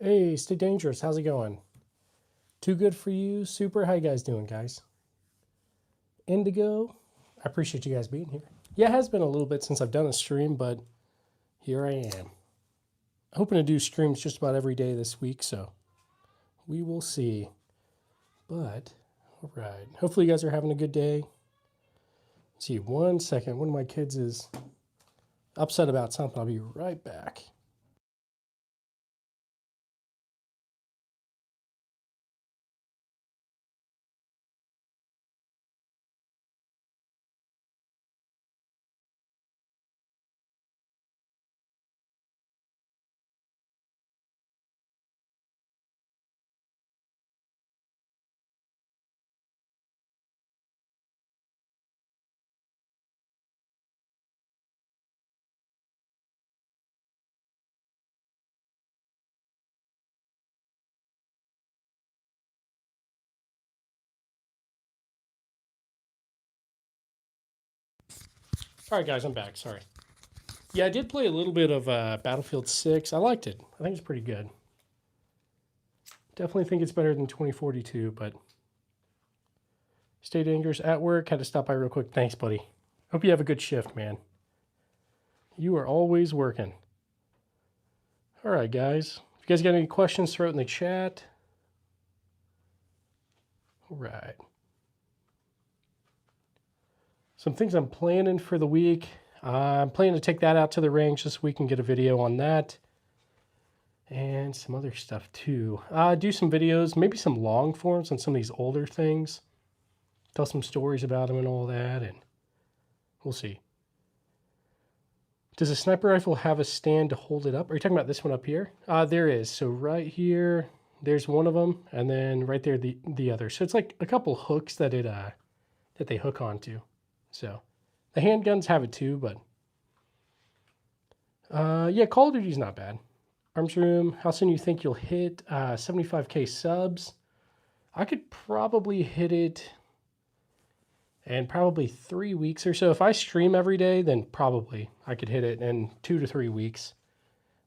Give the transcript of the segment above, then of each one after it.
Hey, Stay Dangerous. How's it going? Too good for you? Super. How you guys doing, guys? Indigo. I appreciate you guys being here. Yeah, it has been a little bit since I've done a stream, but here I am. Hoping to do streams just about every day this week, so we will see. But, all right. Hopefully you guys are having a good day. Let's see, 1 second. One of my kids is upset about something. I'll be right back. All right, guys, I'm back. Sorry. Yeah, I did play a little bit of Battlefield 6. I liked it. I think it's pretty good. Definitely think it's better than 2042, but Stay Dangerous at work. Had to stop by real quick. Thanks, buddy. Hope you have a good shift, man. You are always working. All right, guys. If you guys got any questions, throw it in the chat. All right. Some things I'm planning for the week. I'm planning to take that out to the range this week and get a video on that. And some other stuff too. Do some videos, maybe some long forms on some of these older things. Tell some stories about them and all that, and we'll see. Does a sniper rifle have a stand to hold it up? Are you talking about this one up here? There is. So right here, there's one of them, and then right there the other. So it's like a couple hooks that that they hook onto. So the handguns have it too, but yeah, Call of Duty's not bad. Arms Room, how soon do you think you'll hit 75K subs? I could probably hit it in probably 3 weeks or so. If I stream every day, then probably I could hit it in 2 to 3 weeks.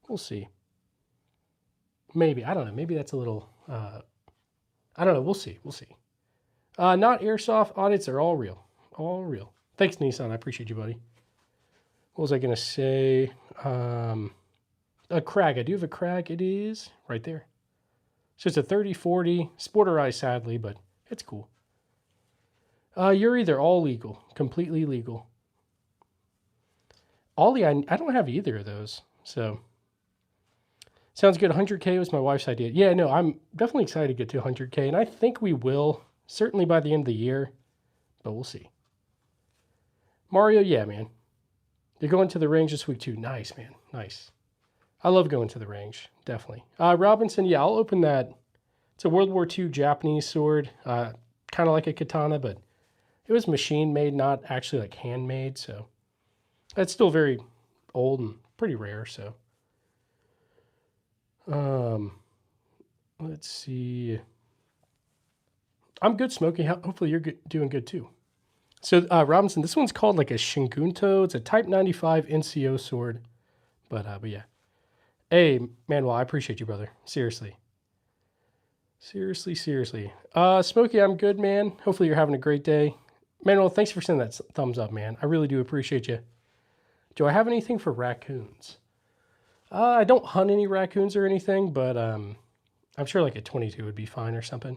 We'll see. Maybe. I don't know. Maybe that's a little... I don't know. We'll see. We'll see. Not airsoft audits are all real. All real. Thanks, Nissan. I appreciate you, buddy. What was I going to say? A Krag. I do have a Krag. It is right there. So it's a 30-40. Sporterized, sadly, but it's cool. You're either all legal, completely legal. Ollie, I don't have either of those. So sounds good. 100K was my wife's idea. Yeah, no, I'm definitely excited to get to 100K, and I think we will, certainly by the end of the year, but we'll see. Mario, yeah, man. You're going to the range this week too. Nice, man. Nice. I love going to the range, definitely. Robinson, yeah, I'll open that. It's a World War II Japanese sword, kind of like a katana, but it was machine made, not actually like handmade, so it's still very old and pretty rare, so. Let's see. I'm good, Smokey. Hopefully you're doing good too. So, Robinson, this one's called like a Shingunto. It's a Type 95 NCO sword. But yeah. Hey, Manuel, I appreciate you, brother. Seriously. Seriously. Smokey, I'm good, man. Hopefully you're having a great day. Manuel, thanks for sending that thumbs up, man. I really do appreciate you. Do I have anything for raccoons? I don't hunt any raccoons or anything, but I'm sure like a 22 would be fine or something.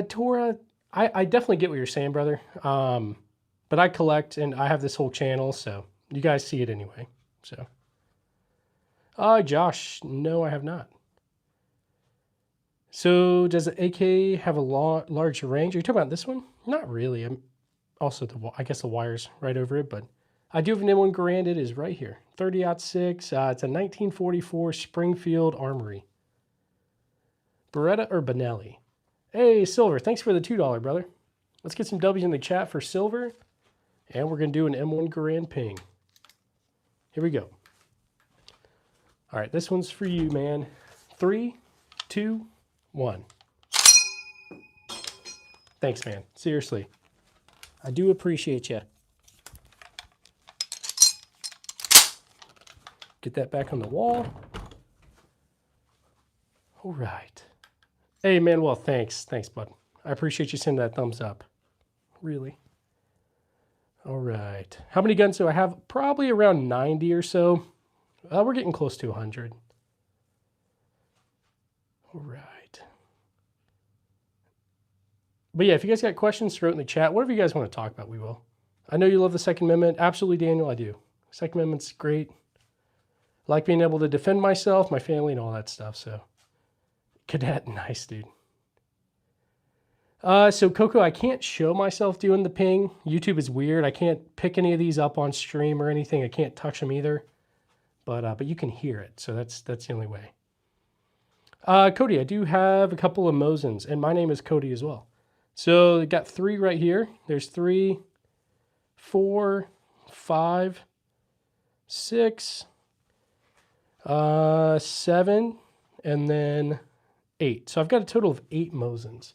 Tora, I definitely get what you're saying, brother. But I collect and I have this whole channel, so you guys see it anyway. So, Josh, no, I have not. So does the AK have a large range? Are you talking about this one? Not really. I'm also I guess the wire's right over it, but I do have an M1 Garand. It is right here. 30-06. It's a 1944 Springfield Armory. Beretta or Benelli? Hey, Silver, thanks for the $2, brother. Let's get some W's in the chat for Silver. And we're going to do an M1 Garand ping. Here we go. All right, this one's for you, man. 3, 2, 1. Thanks, man. Seriously. I do appreciate you. Get that back on the wall. All right. Hey, Manuel, thanks. Thanks, bud. I appreciate you sending that thumbs up. Really. All right. How many guns do I have? Probably around 90 or so. We're getting close to 100. All right. But yeah, if you guys got questions, throw it in the chat. Whatever you guys want to talk about, we will. I know you love the Second Amendment. Absolutely, Daniel, I do. Second Amendment's great. I like being able to defend myself, my family, and all that stuff. So, Cadet, nice, dude. So Coco, I can't show myself doing the ping. YouTube is weird. I can't pick any of these up on stream or anything. I can't touch them either. But you can hear it, so that's the only way. Cody, I do have a couple of Mosins, and my name is Cody as well. So I got 3 right here. There's 3, 4, 5, 6, 7, and then 8. So I've got a total of 8 Mosins.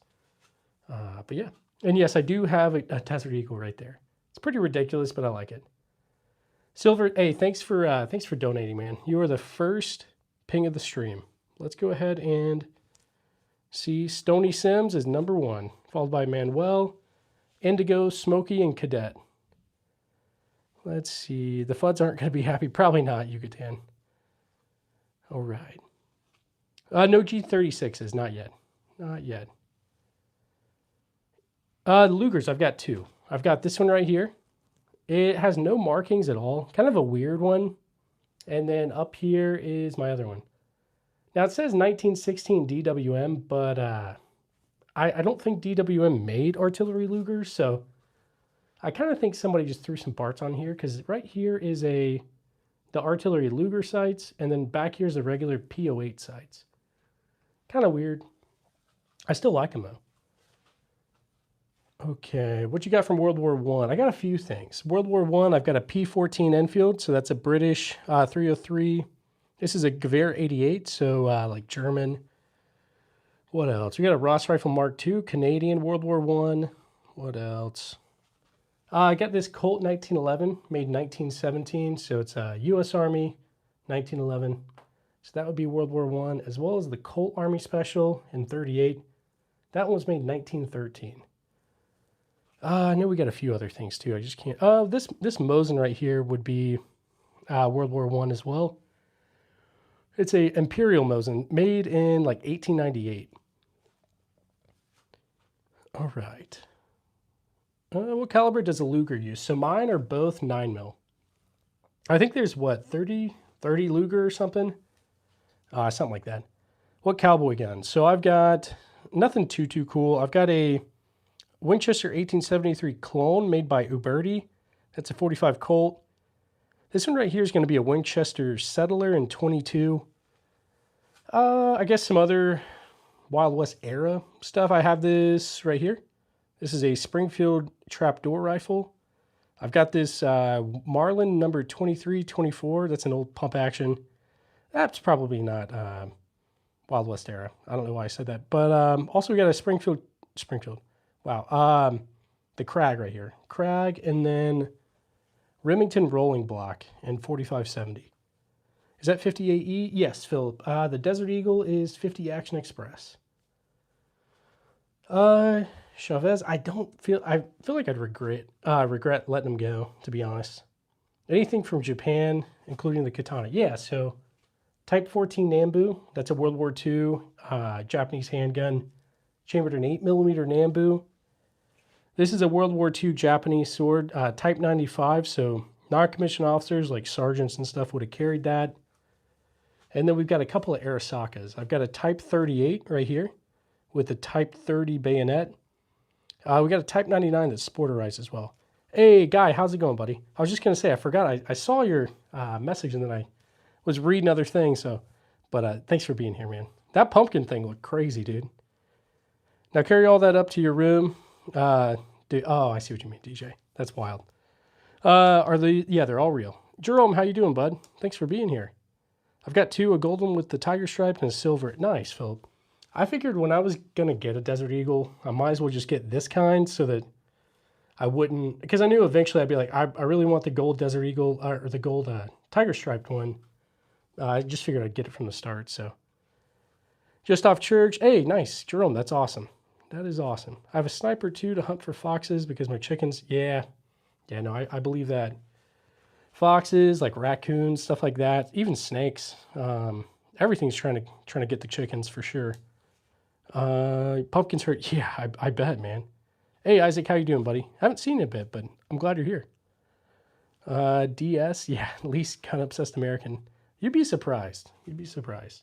But yeah, and yes, I do have a Desert Eagle right there. It's pretty ridiculous, but I like it. Silver, hey, thanks for donating, man. You are the first ping of the stream. Let's go ahead and see. Stony Sims is number 1, followed by Manuel, Indigo, Smokey, and Cadet. Let's see. The FUDs aren't going to be happy. Probably not, Yucatan. All right. No G36s, not yet. Not yet. Lugers, I've got 2. I've got this one right here. It has no markings at all. Kind of a weird one. And then up here is my other one. Now it says 1916 DWM, but I don't think DWM made artillery Lugers, so I kind of think somebody just threw some parts on here, because right here is the artillery Luger sights, and then back here's the regular P08 sights. Kind of weird. I still like them though. Okay, what you got from World War I? I got a few things. World War I, I've got a P14 Enfield, so that's a British 303. This is a Gewehr 88, so like German. What else? We got a Ross Rifle Mark II, Canadian World War I. What else? I got this Colt 1911, made in 1917, so it's a U.S. Army 1911. So that would be World War I, as well as the Colt Army Special in 38. That one was made in 1913. I know we got a few other things too. I just can't. This Mosin right here would be World War I as well. It's a Imperial Mosin made in like 1898. All right. What caliber does a Luger use? So mine are both 9mm. I think there's what, 30 Luger or something? Something like that. What cowboy gun? So I've got nothing too cool. I've got a Winchester 1873 clone made by Uberti. That's a 45 Colt. This one right here is going to be a Winchester Settler in 22. I guess some other Wild West era stuff. I have this right here. This is a Springfield trapdoor rifle. I've got this Marlin number 2324. That's an old pump action. That's probably not Wild West era. I don't know why I said that. But also we got a Springfield. Wow. The Krag right here. Krag, and then Remington Rolling Block in 4570. Is that 58E? Yes, Philip. The Desert Eagle is 50 Action Express. Chavez, I feel like I'd regret letting him go, to be honest. Anything from Japan, including the katana. Yeah, so Type 14 Nambu, that's a World War II Japanese handgun, chambered in 8mm Nambu. This is a World War II Japanese sword, Type 95, so non-commissioned officers like sergeants and stuff would have carried that. And then we've got a couple of Arisakas. I've got a Type 38 right here with a Type 30 bayonet. We got a Type 99 that's sporterized as well. Hey, Guy, how's it going, buddy? I was just going to say, I forgot. I saw your message and then I was reading other things. But thanks for being here, man. That pumpkin thing looked crazy, dude. Now carry all that up to your room. Oh, I see what you mean, DJ. That's wild. Yeah, they're all real. Jerome, how you doing, bud? Thanks for being here. I've got 2, a golden with the tiger stripe and a silver. Nice, Philip. I figured when I was going to get a Desert Eagle, I might as well just get this kind so that I wouldn't, because I knew eventually I'd be like, I really want the gold Desert Eagle, or the gold tiger striped one. I just figured I'd get it from the start, so. Just off church. Hey, nice. Jerome, that's awesome. That is awesome. I have a sniper too to hunt for foxes because my chickens, yeah, no, I believe that. Foxes, like raccoons, stuff like that, even snakes. Everything's trying to get the chickens for sure. Pumpkins hurt. Yeah, I bet, man. Hey, Isaac, how you doing, buddy? Haven't seen you in a bit, but I'm glad you're here. DS, yeah, least kind of obsessed American. You'd be surprised. You'd be surprised.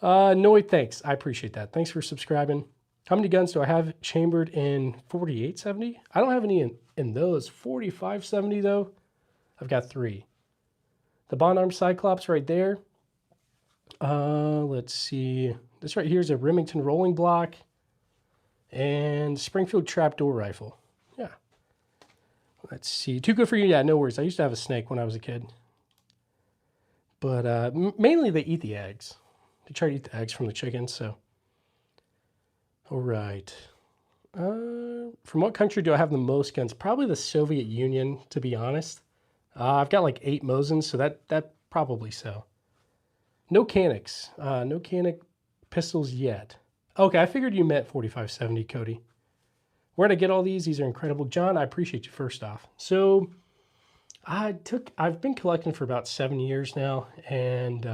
Noid, thanks. I appreciate that. Thanks for subscribing. How many guns do I have chambered in 4870? I don't have any in those. 4570 though. I've got 3. The Bond Arm Cyclops right there. Let's see. This right here is a Remington rolling block and Springfield trapdoor rifle. Yeah. Let's see. Too good for you. Yeah, no worries. I used to have a snake when I was a kid. But mainly they eat the eggs. They try to eat the eggs from the chickens, so. All right. From what country do I have the most guns? Probably the Soviet Union, to be honest. I've got like 8 Mosins, so that probably so. No Canics. No Canic pistols yet. Okay, I figured you meant 4570, Cody. Where'd I get all these? These are incredible. John, I appreciate you first off. So I've been collecting for about 7 years now, and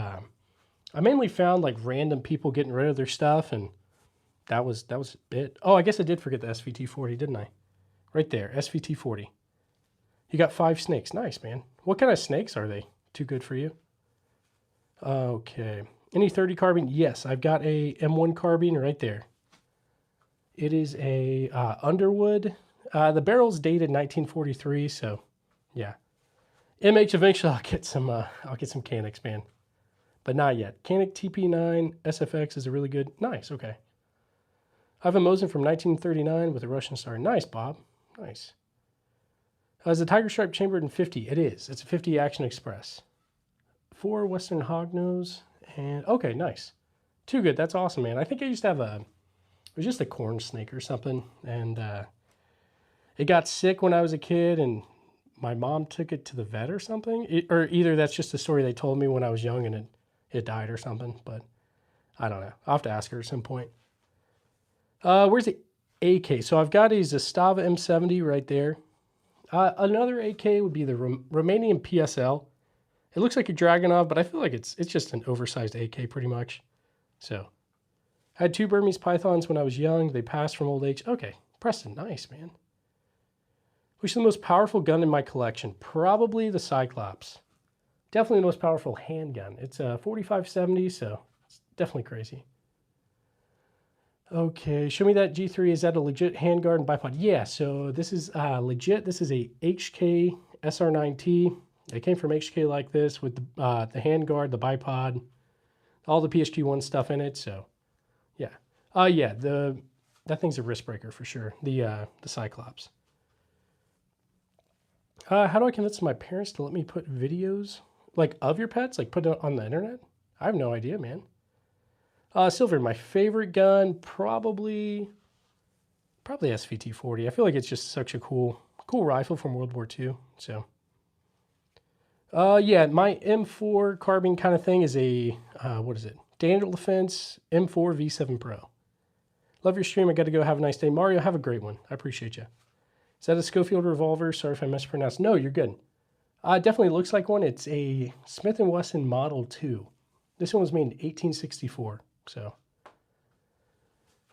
I mainly found like random people getting rid of their stuff, and that was it. Oh, I guess I did forget the SVT-40, didn't I? Right there, SVT-40. You got 5 snakes. Nice, man. What kind of snakes are they? Too good for you? Okay. Any 30 carbine? Yes, I've got a M1 carbine right there. It is a Underwood. The barrel's dated 1943, so yeah. MH eventually I'll get some Canics, man. But not yet. Canic TP9 SFX is a really good. Nice, okay. I have a Mosin from 1939 with a Russian star. Nice, Bob. Nice. Is the Tiger Stripe chambered in 50? It is. It's a 50 Action Express. 4 Western Hognose. And, okay, nice. Too good. That's awesome, man. I think I used to have it was just a corn snake or something. And it got sick when I was a kid, and my mom took it to the vet or something. Or either that's just a story they told me when I was young and it died or something. But I don't know. I'll have to ask her at some point. Where's the AK? So I've got a Zastava M70 right there. Another AK would be the Romanian PSL. It looks like a Dragunov, but I feel like it's just an oversized AK pretty much. So I had 2 Burmese Pythons when I was young. They passed from old age. Okay, Preston, nice, man. Which is the most powerful gun in my collection? Probably the Cyclops. Definitely the most powerful handgun. It's a 4570, so it's definitely crazy. Okay, show me that G3. Is that a legit handguard and bipod? Yeah, so this is legit. This is a HK SR9T. It came from HK like this with the handguard, the bipod, all the PSG1 stuff in it. So, yeah. Yeah, that thing's a wrist breaker for sure. The Cyclops. How do I convince my parents to let me put videos like of your pets, like put it on the internet? I have no idea, man. Silver, my favorite gun, probably SVT-40. I feel like it's just such a cool rifle from World War II. So, yeah, my M4 carbine kind of thing is a, what is it? Daniel Defense M4 V7 Pro. Love your stream. I got to go. Have a nice day. Mario, have a great one. I appreciate you. Is that a Schofield revolver? Sorry if I mispronounced. No, you're good. It definitely looks like one. It's a Smith & Wesson Model 2. This one was made in 1864. So,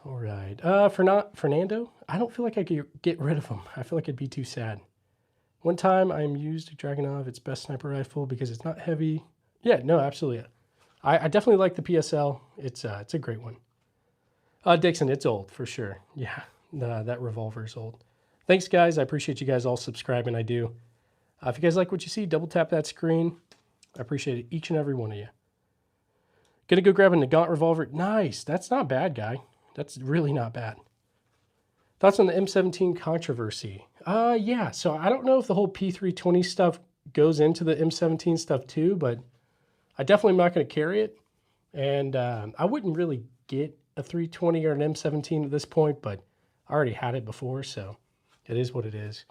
all right. Fernando, I don't feel like I could get rid of him. I feel like it'd be too sad. One time I used a Dragunov, its best sniper rifle because it's not heavy. Yeah, no, absolutely. I definitely like the PSL. It's a great one. Dixon, it's old for sure. Yeah, that revolver is old. Thanks, guys. I appreciate you guys all subscribing. I do. If you guys like what you see, double tap that screen. I appreciate it, each and every one of you. Gonna go grab a Nagant revolver. Nice. That's not bad, guy. That's really not bad. Thoughts on the M17 controversy? Yeah. So I don't know if the whole P320 stuff goes into the M17 stuff too, but I definitely am not going to carry it. And I wouldn't really get a 320 or an M17 at this point, but I already had it before, so it is what it is.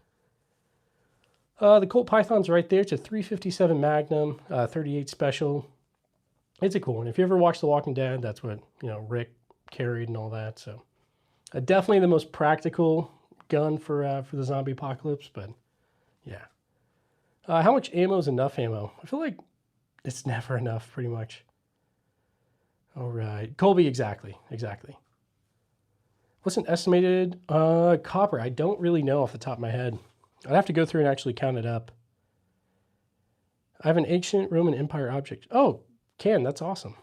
The Colt Python's right there. It's a 357 Magnum, 38 Special. It's a cool one. If you ever watch The Walking Dead, that's what, you know, Rick carried and all that. So definitely the most practical gun for the zombie apocalypse, but yeah. How much ammo is enough ammo? I feel like it's never enough, pretty much. All right. Colby, exactly. Exactly. What's an estimated copper? I don't really know off the top of my head. I'd have to go through and actually count it up. I have an ancient Roman Empire object. Oh, Ken, that's awesome.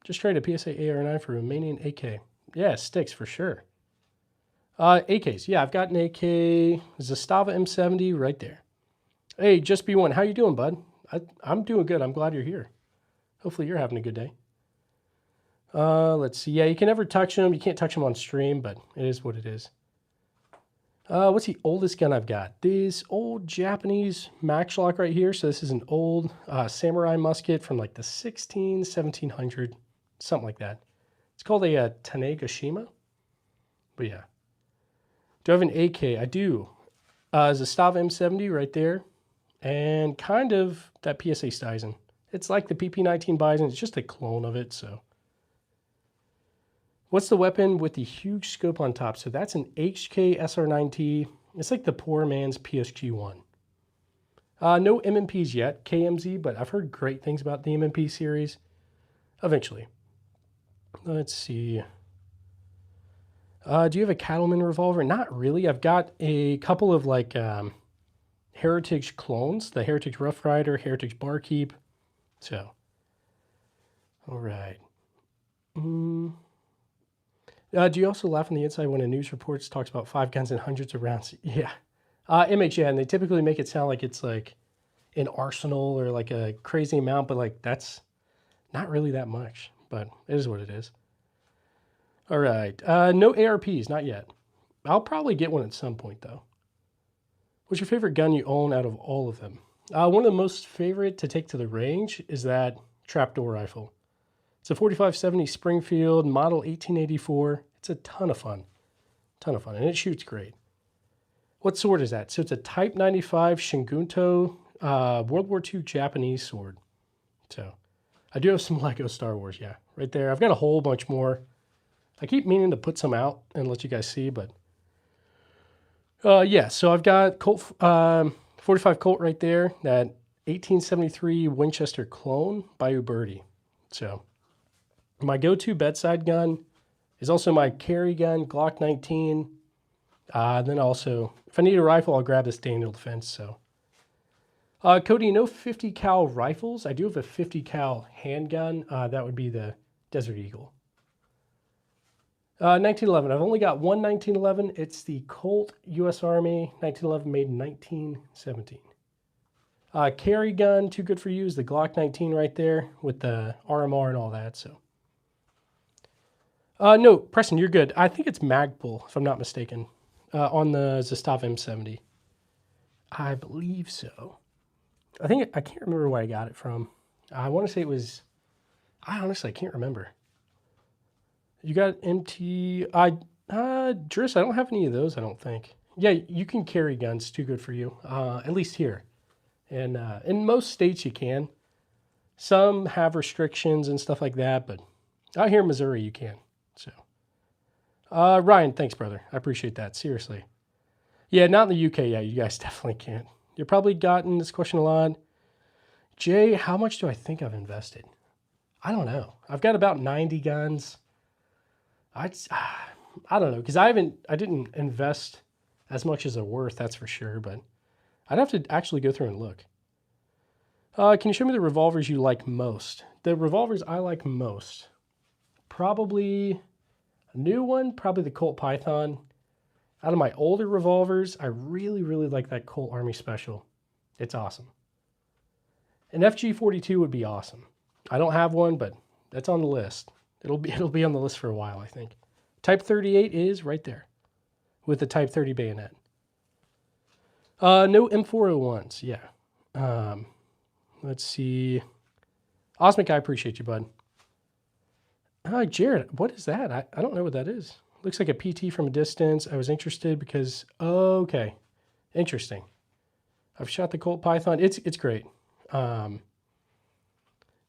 Just trade a PSA AR9 for Romanian AK. Yeah, sticks for sure. AKs. Yeah, I've got an AK Zastava M70 right there. Hey, Just Be One. How you doing, bud? I'm doing good. I'm glad you're here. Hopefully you're having a good day. Let's see. Yeah, you can never touch them. You can't touch them on stream, but it is what it is. What's the oldest gun I've got? This old Japanese Maxlock right here. So this is an old samurai musket from like the 1700, something like that. It's called a Tanegashima. But yeah. Do I have an AK? I do. Zastava M70 right there. And kind of that PSA Stuyzen. It's like the PP19 Bison. It's just a clone of it, so. What's the weapon with the huge scope on top? So that's an HK SR9T. It's like the poor man's PSG-1. No MMPs yet, KMZ, but I've heard great things about the MMP series. Eventually. Let's see. Do you have a Cattleman revolver? Not really. I've got a couple of like Heritage clones. The Heritage Rough Rider, Heritage Barkeep. So. All right. Do you also laugh on the inside when a news report talks about 5 guns and hundreds of rounds? Yeah. MHN, and they typically make it sound like it's like an arsenal or like a crazy amount, but like that's not really that much, but it is what it is. All right. No ARPs, not yet. I'll probably get one at some point though. What's your favorite gun you own out of all of them? One of the most favorite to take to the range is that trapdoor rifle. It's a 4570 Springfield, model 1884. It's a ton of fun. And it shoots great. What sword is that? So it's a Type 95 Shingunto World War II Japanese sword. So I do have some Lego Star Wars, yeah, right there. I've got a whole bunch more. I keep meaning to put some out and let you guys see, but yeah, so I've got Colt 45 Colt right there, that 1873 Winchester clone by Uberti. So my go-to bedside gun is also my carry gun, Glock 19. Then also, if I need a rifle, I'll grab this Daniel Defense. So, Cody, no 50 cal rifles. I do have a 50 cal handgun. That would be the Desert Eagle. 1911. I've only got one 1911. It's the Colt U.S. Army 1911, made in 1917. Carry gun, too good for you, is the Glock 19 right there with the RMR and all that. So. No, Preston, you're good. I think it's Magpul, if I'm not mistaken, on the Zastava M70. I believe so. I can't remember where I got it from. I want to say it was, I honestly can't remember. You got MT, Driss, I don't have any of those, I don't think. Yeah, you can carry guns, too good for you, at least here. And in most states you can. Some have restrictions and stuff like that, but out here in Missouri you can. So, Ryan, thanks, brother. I appreciate that. Seriously. Yeah, not in the UK. Yeah, you guys definitely can't. You've probably gotten this question a lot. Jay, how much do I think I've invested? I don't know. I've got about 90 guns. I don't know, because I didn't invest as much as they're worth, that's for sure, but I'd have to actually go through and look. Can you show me the revolvers you like most? The revolvers I like most. Probably a new one, probably the Colt Python. Out of my older revolvers, I really, really like that Colt Army Special. It's awesome. An FG42 would be awesome. I don't have one, but that's on the list. It'll be on the list for a while, I think. Type 38 is right there with the Type 30 bayonet. No M401s, yeah. Let's see. Osmic, I appreciate you, bud. Jared, what is that? I don't know what that is. Looks like a PT from a distance. I was interested because, okay, interesting. I've shot the Colt Python. It's great.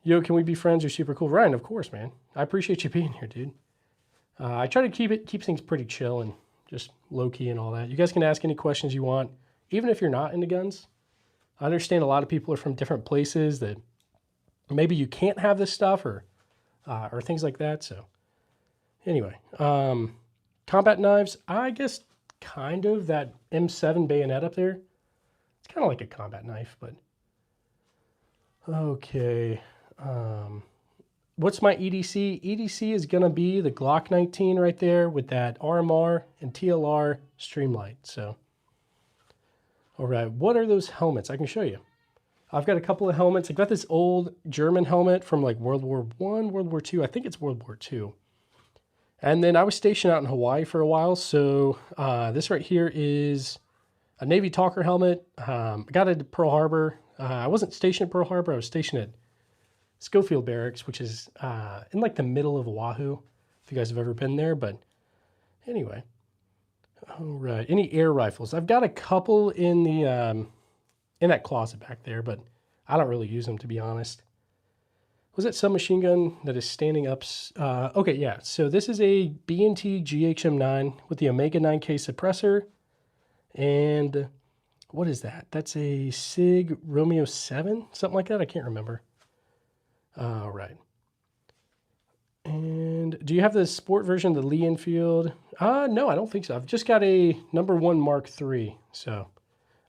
Yo, can we be friends? You're super cool. Ryan, of course, man. I appreciate you being here, dude. I try to keep things pretty chill and just low-key and all that. You guys can ask any questions you want, even if you're not into guns. I understand a lot of people are from different places that maybe you can't have this stuff or things like that. So anyway, combat knives, I guess kind of that M7 bayonet up there. It's kind of like a combat knife, but okay. What's my EDC? EDC is going to be the Glock 19 right there with that RMR and TLR Streamlight. So, all right, what are those helmets? I can show you. I've got a couple of helmets. I've got this old German helmet from like World War I, World War II. I think it's World War II. And then I was stationed out in Hawaii for a while. So this right here is a Navy Talker helmet. I got it at Pearl Harbor. I wasn't stationed at Pearl Harbor. I was stationed at Schofield Barracks, which is in like the middle of Oahu, if you guys have ever been there. But anyway, all right. Any air rifles? I've got a couple in the in that closet back there, but I don't really use them, to be honest. Was it submachine gun that is standing up? Okay, yeah. So this is a B&T GHM9 with the Omega 9K suppressor. And what is that? That's a SIG Romeo 7, something like that. I can't remember. All right. And do you have the sport version of the Lee Enfield? No, I don't think so. I've just got a #1 Mark III. So,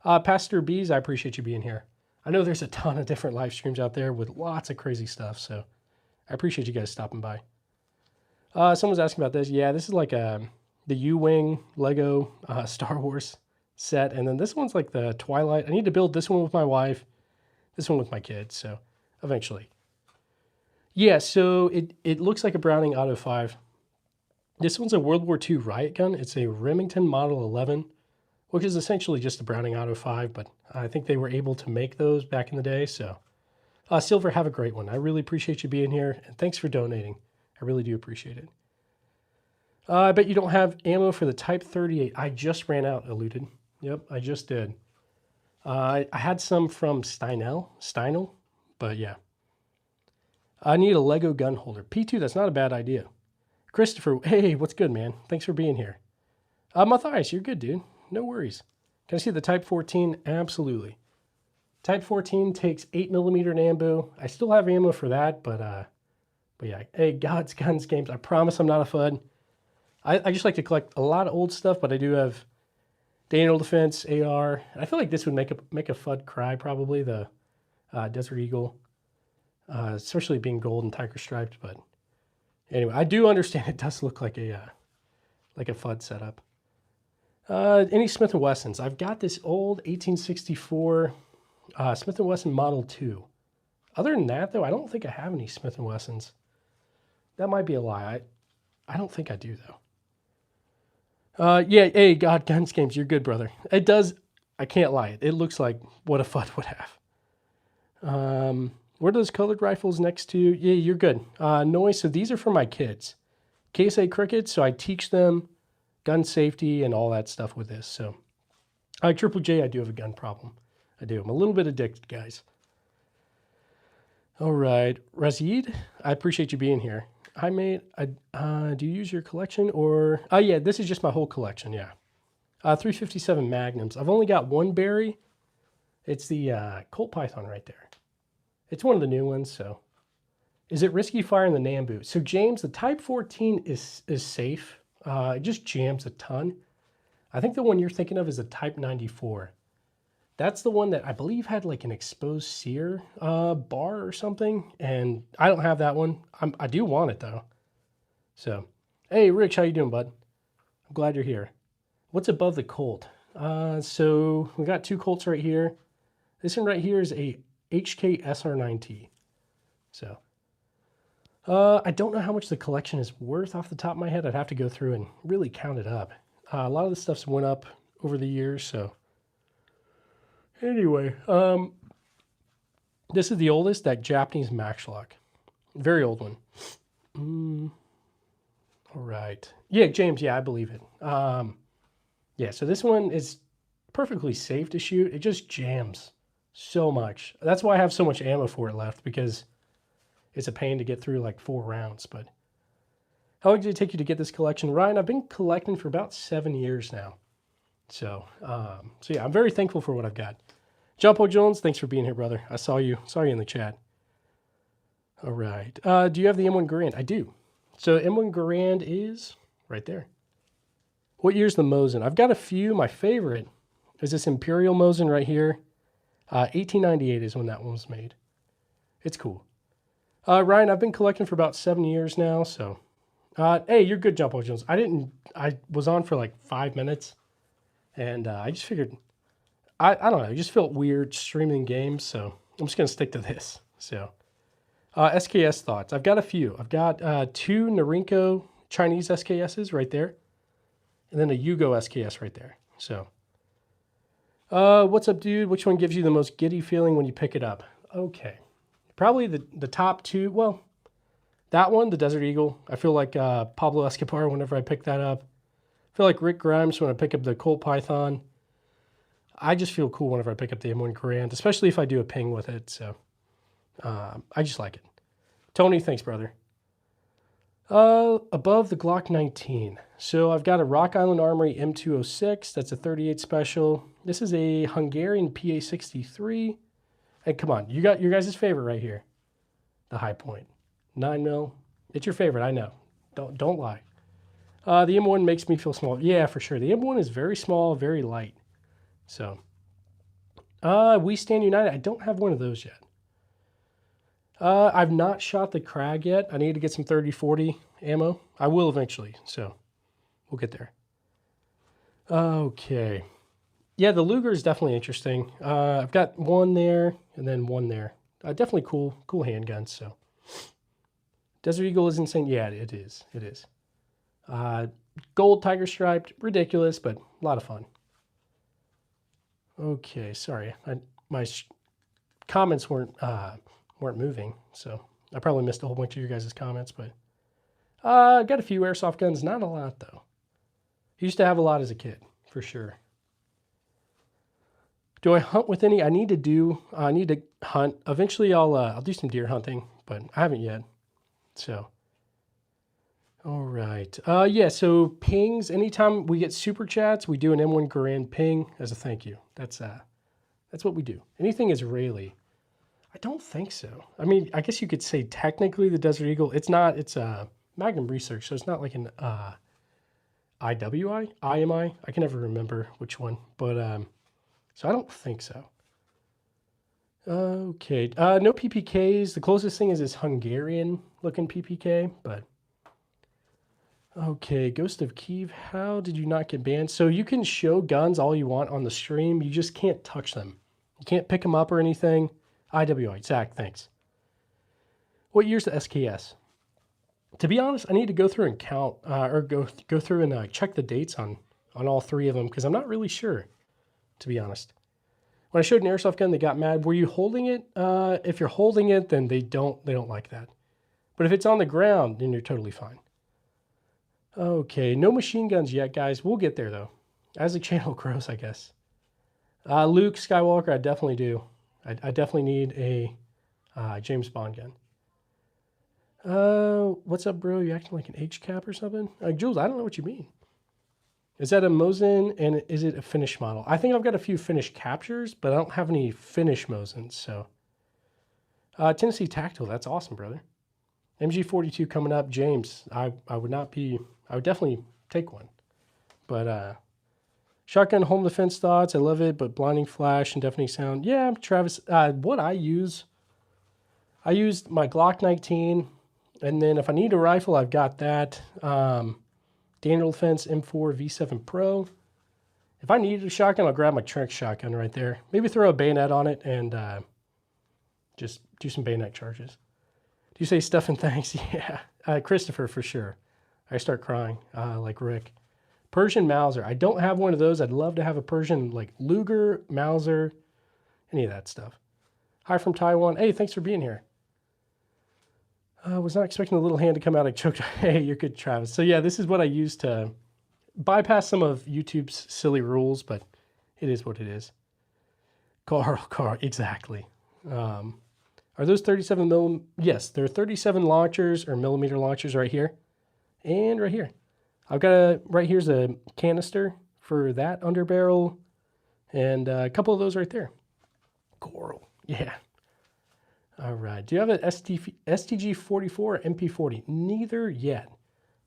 Pastor Bees, I appreciate you being here. I know there's a ton of different live streams out there with lots of crazy stuff. So I appreciate you guys stopping by. Someone's asking about this. Yeah, this is like the U-Wing Lego Star Wars set. And then this one's like the Twilight. I need to build this one with my wife, this one with my kids. So eventually. Yeah, so it looks like a Browning Auto 5. This one's a World War II riot gun. It's a Remington Model 11, which is essentially just a Browning Auto 5, but I think they were able to make those back in the day. So, Silver, have a great one. I really appreciate you being here, and thanks for donating. I really do appreciate it. I bet you don't have ammo for the Type 38. I just ran out, Eluded. Yep, I just did. I had some from Steinel, but yeah. I need a Lego gun holder. P2, that's not a bad idea. Christopher, hey, what's good, man? Thanks for being here. Matthias, you're good, dude. No worries. Can I see the Type 14? Absolutely. Type 14 takes 8mm in ammo. I still have ammo for that, but yeah. Hey, God's Guns Games. I promise I'm not a FUD. I just like to collect a lot of old stuff, but I do have Daniel Defense, AR. I feel like this would make a FUD cry, probably, the Desert Eagle. Especially being gold and tiger striped, but anyway, I do understand it does look like a FUD setup. Any Smith & Wessons? I've got this old 1864 Smith & Wesson Model 2. Other than that, though, I don't think I have any Smith & Wessons. That might be a lie. I don't think I do, though. Yeah, hey, God, Guns Games, you're good, brother. It does, I can't lie. It looks like what a FUD would have. What are those colored rifles next to? Yeah, you're good. Noise, so these are for my kids. KSA Crickets, so I teach them gun safety and all that stuff with this. So, Triple J, I do have a gun problem. I do. I'm a little bit addicted, guys. All right. Razid, I appreciate you being here. Hi, mate. Do you use your collection or... yeah, this is just my whole collection, yeah. 357 Magnums. I've only got one Barry. It's the Colt Python right there. It's one of the new ones, so. Is it risky firing the Nambu? So, James, the Type 14 is safe. It just jams a ton. I think the one you're thinking of is the Type 94. That's the one that I believe had like an exposed sear bar or something, and I don't have that one. I do want it, though. So, hey, Rich, how you doing, bud? I'm glad you're here. What's above the Colt? So, we got two Colts right here. This one right here is a HK SR9T. So, I don't know how much the collection is worth off the top of my head. I'd have to go through and really count it up. A lot of the stuff's went up over the years, so. Anyway, this is the oldest, that Japanese Maxlock. Very old one. All right. Yeah, James, yeah, I believe it. Yeah, so this one is perfectly safe to shoot. It just jams so much. That's why I have so much ammo for it left, because it's a pain to get through like 4 rounds. But how long did it take you to get this collection? Ryan, I've been collecting for about 7 years now. So yeah, I'm very thankful for what I've got. Jumpo Jones, thanks for being here, brother. I saw you in the chat. All right. Do you have the M1 Garand? I do. So M1 Garand is right there. What year's the Mosin? I've got a few. My favorite is this Imperial Mosin right here. 1898 is when that one was made. It's cool. Ryan, I've been collecting for about 7 years now. So, hey, you're good, Jumpo Jones. I was on for like 5 minutes, and I just figured, I don't know, I just felt weird streaming games, so I'm just gonna stick to this. So, SKS thoughts. I've got a few. I've got 2 Norinco Chinese SKSs right there, and then a Yugo SKS right there. So, what's up, dude? Which one gives you the most giddy feeling when you pick it up? Okay, probably the top 2. Well, that one, the Desert Eagle. I feel like Pablo Escobar whenever I pick that up. I feel like Rick Grimes when I pick up the Colt Python. I just feel cool whenever I pick up the M1 Garand, especially if I do a ping with it. So I just like it. Tony, thanks, brother. Above the Glock 19. So I've got a Rock Island Armory M206. That's a 38 special. This is a Hungarian PA63. And come on, you got your guys' favorite right here. The High Point. 9mm. It's your favorite, I know. Don't lie. The M1 makes me feel small. Yeah, for sure. The M1 is very small, very light. So, We Stand United. I don't have one of those yet. I've not shot the Krag yet. I need to get some 30-40 ammo. I will eventually, so we'll get there. Okay. Yeah, the Luger is definitely interesting. I've got one there and then one there. Definitely cool handguns, so. Desert Eagle is insane. Yeah, it is. It is. Gold tiger striped, ridiculous, but a lot of fun. Okay, sorry. My comments weren't moving, so I probably missed a whole bunch of your guys' comments, but I got a few airsoft guns, not a lot though. Used to have a lot as a kid, for sure. Do I hunt with any? I need to hunt. Eventually I'll do some deer hunting, but I haven't yet. So, all right. Yeah, so pings, anytime we get super chats, we do an M1 Garand ping as a thank you. That's what we do. Anything Israeli. I don't think so. I mean, I guess you could say technically the Desert Eagle. It's not. It's Magnum Research, so it's not like an IWI, IMI. I can never remember which one, but so I don't think so. Okay, no PPKs. The closest thing is this Hungarian looking PPK, but okay. Ghost of Kiev. How did you not get banned? So you can show guns all you want on the stream. You just can't touch them. You can't pick them up or anything. IWI. Zach, thanks. What year's the SKS? To be honest, I need to go through and count, or go through and check the dates on all 3 of them, because I'm not really sure, to be honest. When I showed an airsoft gun, they got mad. Were you holding it? If you're holding it, then they don't like that. But if it's on the ground, then you're totally fine. Okay, no machine guns yet, guys. We'll get there though, as the channel grows, I guess. Luke Skywalker, I definitely do. I definitely need a James Bond gun. What's up, bro? You acting like an H-cap or something? Jules, I don't know what you mean. Is that a Mosin, and is it a finished model? I think I've got a few finished captures, but I don't have any finished Mosins, so. Tennessee Tactical, that's awesome, brother. MG42 coming up. James, I would definitely take one. But shotgun home defense thoughts, I love it, but blinding flash and deafening sound. Yeah, Travis, what I used my Glock 19, and then if I need a rifle, I've got that. Daniel Defense M4 V7 Pro. If I needed a shotgun, I'll grab my Trek shotgun right there. Maybe throw a bayonet on it and just do some bayonet charges. Do you say stuff and thanks? Yeah. Christopher, for sure. I start crying like Rick. Persian Mauser. I don't have one of those. I'd love to have a Persian, like Luger, Mauser, any of that stuff. Hi from Taiwan. Hey, thanks for being here. I was not expecting the little hand to come out. I choked. Hey, you're good, Travis. So yeah, this is what I use to bypass some of YouTube's silly rules, but it is what it is. Carl, exactly. Are those 37 mm? Yes, there are 37 launchers or millimeter launchers right here and right here. I've got right here's a canister for that underbarrel and a couple of those right there. Coral, yeah. All right, do you have an STG-44 or MP40? Neither yet,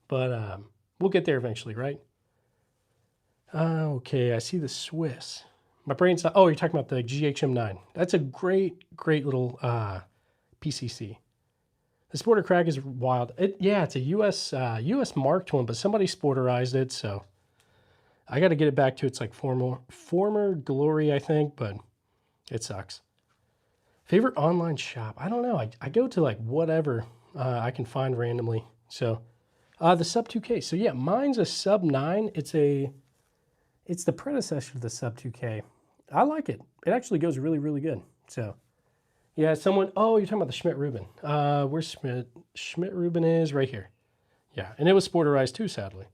but we'll get there eventually, right? Okay, I see the Swiss. My brain's not, oh, you're talking about the GHM9. That's a great little PCC. The Sporter Crack is wild. Yeah, it's a US marked one, but somebody sporterized it, so I got to get it back to its like former glory, I think, but it sucks. Favorite online shop? I don't know. I go to like whatever I can find randomly. So the Sub 2K. So yeah, mine's a Sub 9. It's the predecessor to the Sub 2K. I like it. It actually goes really good. So yeah, someone, oh, you're talking about the Schmidt-Rubin. Where's Schmidt? Schmidt-Rubin is right here. Yeah, and it was sporterized too, sadly.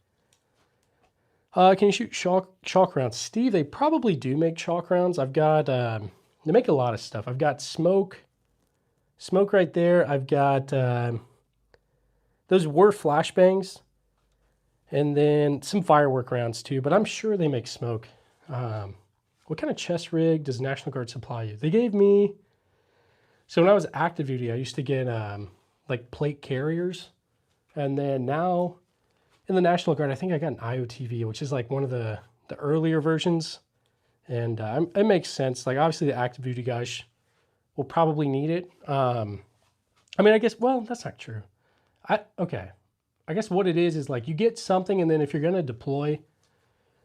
Can you shoot chalk rounds? Steve, they probably do make chalk rounds. I've got, they make a lot of stuff. I've got smoke right there. I've got, those were flashbangs. And then some firework rounds too, but I'm sure they make smoke. What kind of chest rig does National Guard supply you? They gave me, so when I was active duty, I used to get like plate carriers. And then now in the National Guard, I think I got an IOTV, which is like one of the earlier versions. And it makes sense. Like obviously the active duty guys will probably need it. I mean, I guess, well, that's not true. Okay. I guess what it is like you get something and then if you're going to deploy,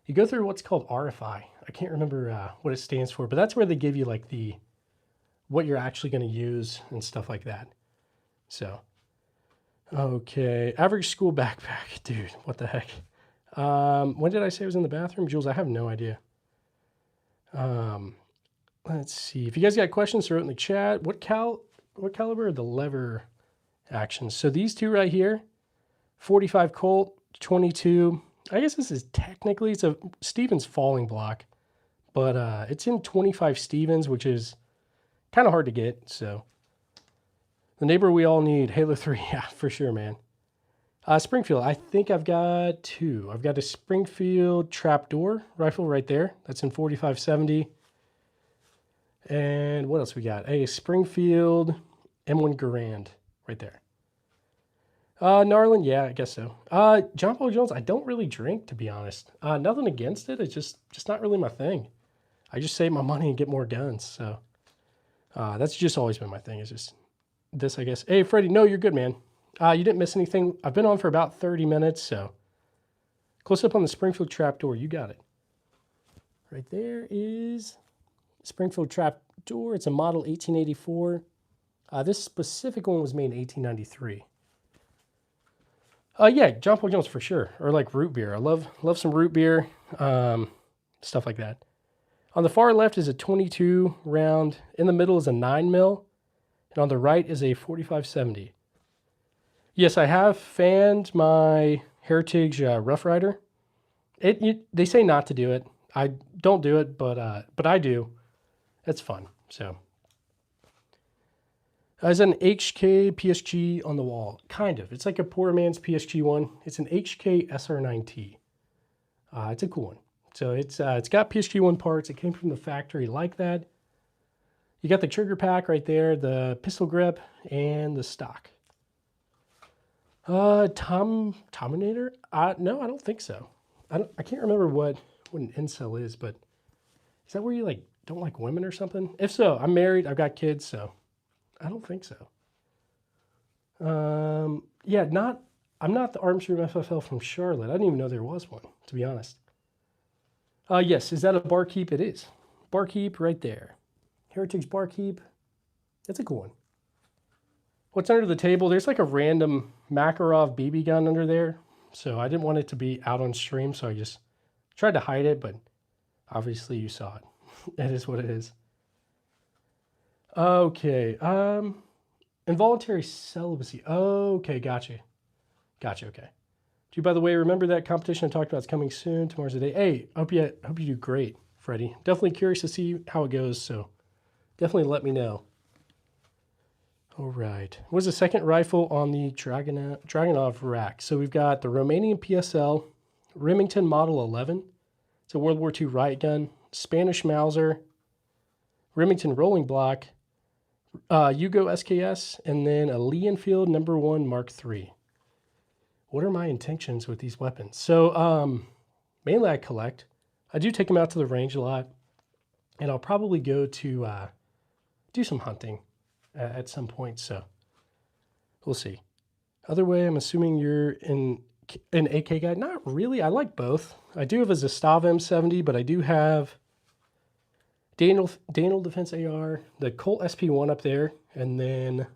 you go through what's called RFI. I can't remember what it stands for, but that's where they give you like what you're actually going to use and stuff like that. So, okay. Average school backpack. Dude, what the heck? When did I say I was in the bathroom? Jules, I have no idea. Let's see. If you guys got questions, throw it in the chat. What caliber are the lever actions? So these two right here, 45 Colt, 22. I guess this is technically, it's a Stevens falling block, but it's in 25 Stevens, which is kind of hard to get. So the neighbor we all need, Halo 3. Yeah, for sure, man. Springfield, I think I've got two. I've got a Springfield trapdoor rifle right there. That's in 45-70. And what else we got? A Springfield M1 Garand right there. Narland, yeah, I guess so. John Paul Jones, I don't really drink, to be honest. Nothing against it. It's just not really my thing. I just save my money and get more guns. So that's just always been my thing. It's just this, I guess. Hey, Freddie, no, you're good, man. You didn't miss anything. I've been on for about 30 minutes, so close up on the Springfield trapdoor. You got it. Right there is Springfield trapdoor. It's a model 1884. This specific one was made in 1893. Yeah, John Paul Jones for sure, or like root beer. I love some root beer, stuff like that. On the far left is a 22 round. In the middle is a 9mm, and on the right is a 45-70. Yes, I have fanned my Heritage Rough Rider. They say not to do it. I don't do it, but I do. It's fun. So, as an HK PSG on the wall, kind of. It's like a poor man's PSG one. It's an HK SR9T. It's a cool one. So it's got PSG one parts. It came from the factory like that. You got the trigger pack right there, the pistol grip, and the stock. Tominator? No, I don't think so. I can't remember what an incel is, but is that where you like don't like women or something? If so, I'm married, I've got kids, so I don't think so. Yeah, I'm not the Arms Room FFL from Charlotte. I didn't even know there was one, to be honest. Yes, is that a Barkeep? It is. Barkeep right there. Heritage Barkeep. That's a cool one. What's under the table? There's like a random Makarov BB gun under there. So I didn't want it to be out on stream, so I just tried to hide it, but obviously you saw it. It is what it is. Okay. Involuntary celibacy. Okay, gotcha. Okay. Do you, by the way, remember that competition I talked about is coming soon? Tomorrow's the day. Hey, hope you do great, Freddie. Definitely curious to see how it goes, so definitely let me know. All right. What was the second rifle on the Dragunov rack? So we've got the Romanian PSL, Remington Model 11. It's a World War II riot gun, Spanish Mauser, Remington Rolling Block, Yugo SKS, and then a Lee Enfield No. 1 Mark III. What are my intentions with these weapons? So mainly I collect. I do take them out to the range a lot, and I'll probably go to do some hunting at some point, so we'll see. Other way, I'm assuming you're an AK guy. Not really. I like both. I do have a Zastava M70, but I do have Daniel Defense AR, the Colt SP1 up there, and then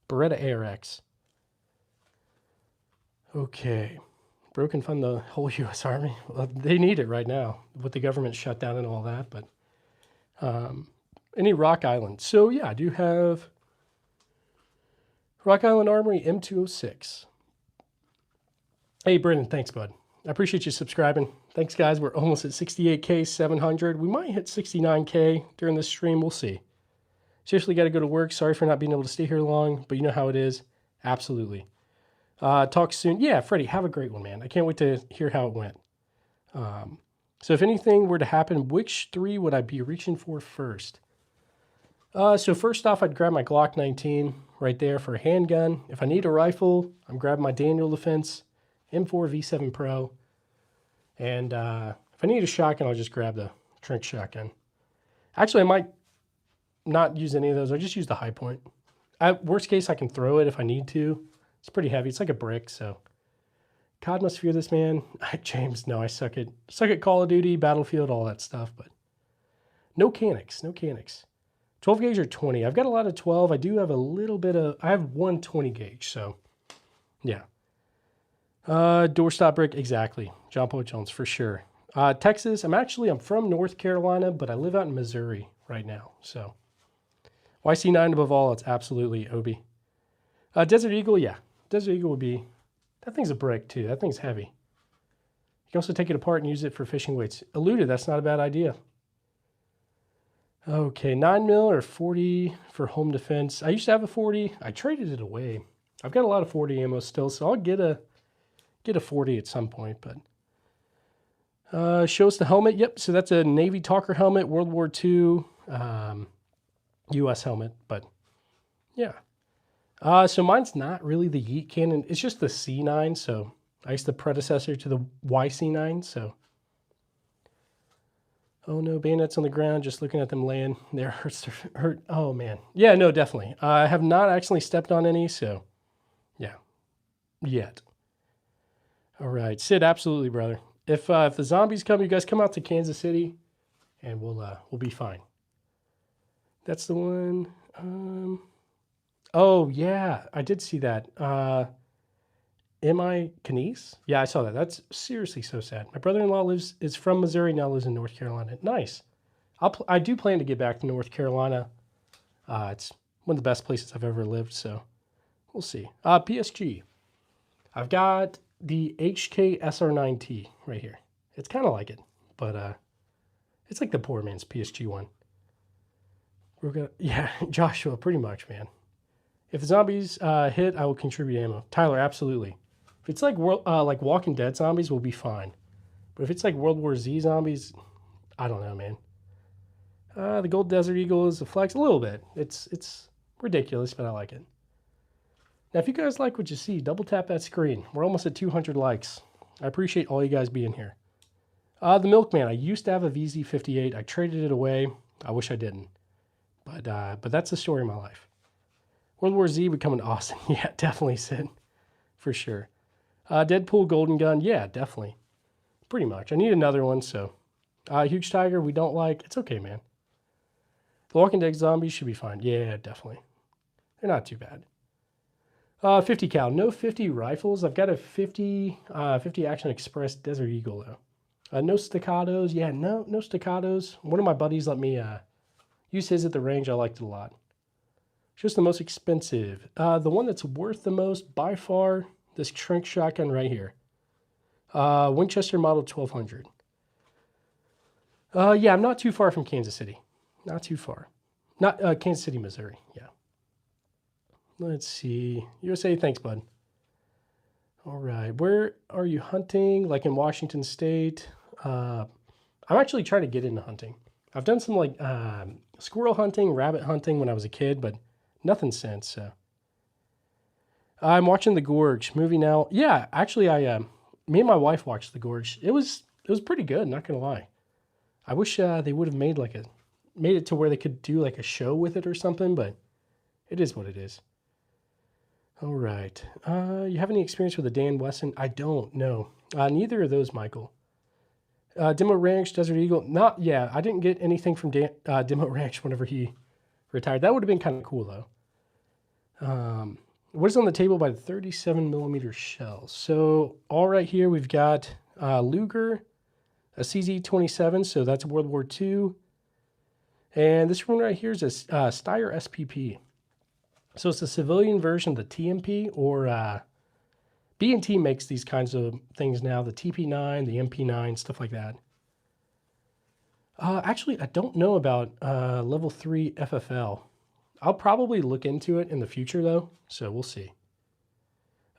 Beretta ARX. Okay. Broken fund the whole U.S. Army. Well, they need it right now with the government shutdown and all that, but any Rock Island. So yeah, I do have Rock Island Armory M206. Hey, Brendan, thanks, bud. I appreciate you subscribing. Thanks, guys. We're almost at 68K, 700. We might hit 69K during this stream. We'll see. Seriously, got to go to work. Sorry for not being able to stay here long, but you know how it is. Absolutely. Talk soon. Yeah, Freddie, have a great one, man. I can't wait to hear how it went. So if anything were to happen, which 3 would I be reaching for first? So first off, I'd grab my Glock 19 right there for a handgun. If I need a rifle, I'm grabbing my Daniel Defense M4 V7 Pro. And if I need a shotgun, I'll just grab the Trink shotgun. Actually, I might not use any of those. I'll just use the High Point. Worst case, I can throw it if I need to. It's pretty heavy. It's like a brick, so. COD must fear this man. James, no, I suck at Call of Duty, Battlefield, all that stuff, but no Canics, no Canics. 12 gauge or 20. I've got a lot of 12. I do have a little bit of, I have one 20 gauge, so yeah. Doorstop brick, exactly. John Paul Jones, for sure. Texas, I'm from North Carolina, but I live out in Missouri right now, so. YC9 above all, it's absolutely Obi. Desert Eagle, yeah. Desert Eagle would be, that thing's a brick too. That thing's heavy. You can also take it apart and use it for fishing weights. Eluded, that's not a bad idea. Okay, 9mm or 40 for home defense. I used to have a 40. I traded it away. I've got a lot of 40 ammo still, so I'll get a 40 at some point. But show us the helmet. Yep, so that's a Navy Talker helmet, World War II U.S. helmet. But yeah. So mine's not really the Yeet cannon. It's just the C9, so I used the predecessor to the YC9, so. Oh no, bayonets on the ground, just looking at them laying there hurt. Oh man. Yeah, no, definitely. I have not actually stepped on any, so yeah, yet. All right, Sid, absolutely, brother. If the zombies come, you guys come out to Kansas City, and we'll be fine. That's the one. Oh yeah, I did see that. Am I Kanice? Yeah, I saw that. That's seriously so sad. My brother-in-law is from Missouri, now lives in North Carolina. Nice. I do plan to get back to North Carolina. It's one of the best places I've ever lived, so we'll see. PSG. I've got the HK SR9T right here. It's kind of like it, but it's like the poor man's PSG one. Yeah, Joshua, pretty much, man. If the zombies hit, I will contribute ammo. Tyler, absolutely. If it's like like Walking Dead zombies, we'll be fine. But if it's like World War Z zombies, I don't know, man. The Gold Desert Eagle is a flex a little bit. It's ridiculous, but I like it. Now, if you guys like what you see, double tap that screen. We're almost at 200 likes. I appreciate all you guys being here. The Milkman. I used to have a VZ58. I traded it away. I wish I didn't. But that's the story of my life. World War Z becoming awesome. Yeah, definitely, Sid. For sure. Deadpool Golden Gun. Yeah, definitely. Pretty much. I need another one, so. Huge Tiger, we don't like. It's okay, man. The Walking Dead zombies should be fine. Yeah, definitely. They're not too bad. 50 cal. No 50 rifles. I've got a 50 Action Express Desert Eagle, though. No staccatos. Yeah, no staccatos. One of my buddies let me use his at the range. I liked it a lot. Just the most expensive. The one that's worth the most, by far, this Trink shotgun right here. Winchester Model 1200. Yeah, I'm not too far from Kansas City. Not too far. Not Kansas City, Missouri, yeah. Let's see. USA, thanks, bud. All right. Where are you hunting? Like in Washington State? I'm actually trying to get into hunting. I've done some like squirrel hunting, rabbit hunting when I was a kid, but nothing since. So I'm watching The Gorge movie now. Yeah, actually, me and my wife watched The Gorge. It was pretty good. Not gonna lie. I wish they would have made it to where they could do like a show with it or something, but it is what it is. All right. You have any experience with a Dan Wesson? I don't know. Neither of those, Michael. Demo Ranch, Desert Eagle. Yeah, I didn't get anything from Demo Ranch whenever he retired. That would have been kind of cool, though. What is on the table by the 37 millimeter shells? So, all right here, we've got Luger, a CZ-27, so that's World War II. And this one right here is a Steyr SPP. So it's a civilian version of the TMP, or B&T makes these kinds of things now, the TP9, the MP9, stuff like that. Actually, I don't know about level 3 FFL. I'll probably look into it in the future, though, so we'll see.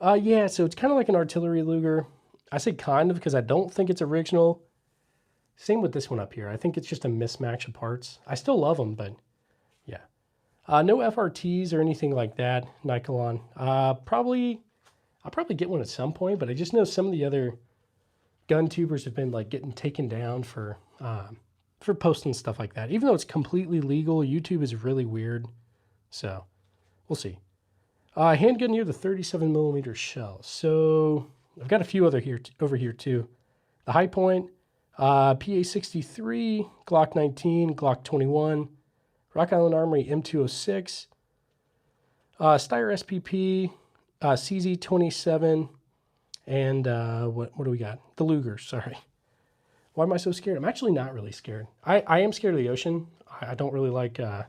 Yeah, so it's kind of like an artillery Luger. I say kind of because I don't think it's original. Same with this one up here. I think it's just a mismatch of parts. I still love them, but yeah. No FRTs or anything like that, Nikolon. I'll probably get one at some point, but I just know some of the other gun tubers have been like getting taken down for posting stuff like that. Even though it's completely legal, YouTube is really weird. So we'll see. Handgun here, the 37 millimeter shell. So I've got a few over here too. The High Point, PA-63, Glock 19, Glock 21, Rock Island Armory M206, Steyr SPP, CZ-27, and what do we got? The Luger, sorry. Why am I so scared? I'm actually not really scared. I am scared of the ocean. I don't really like, I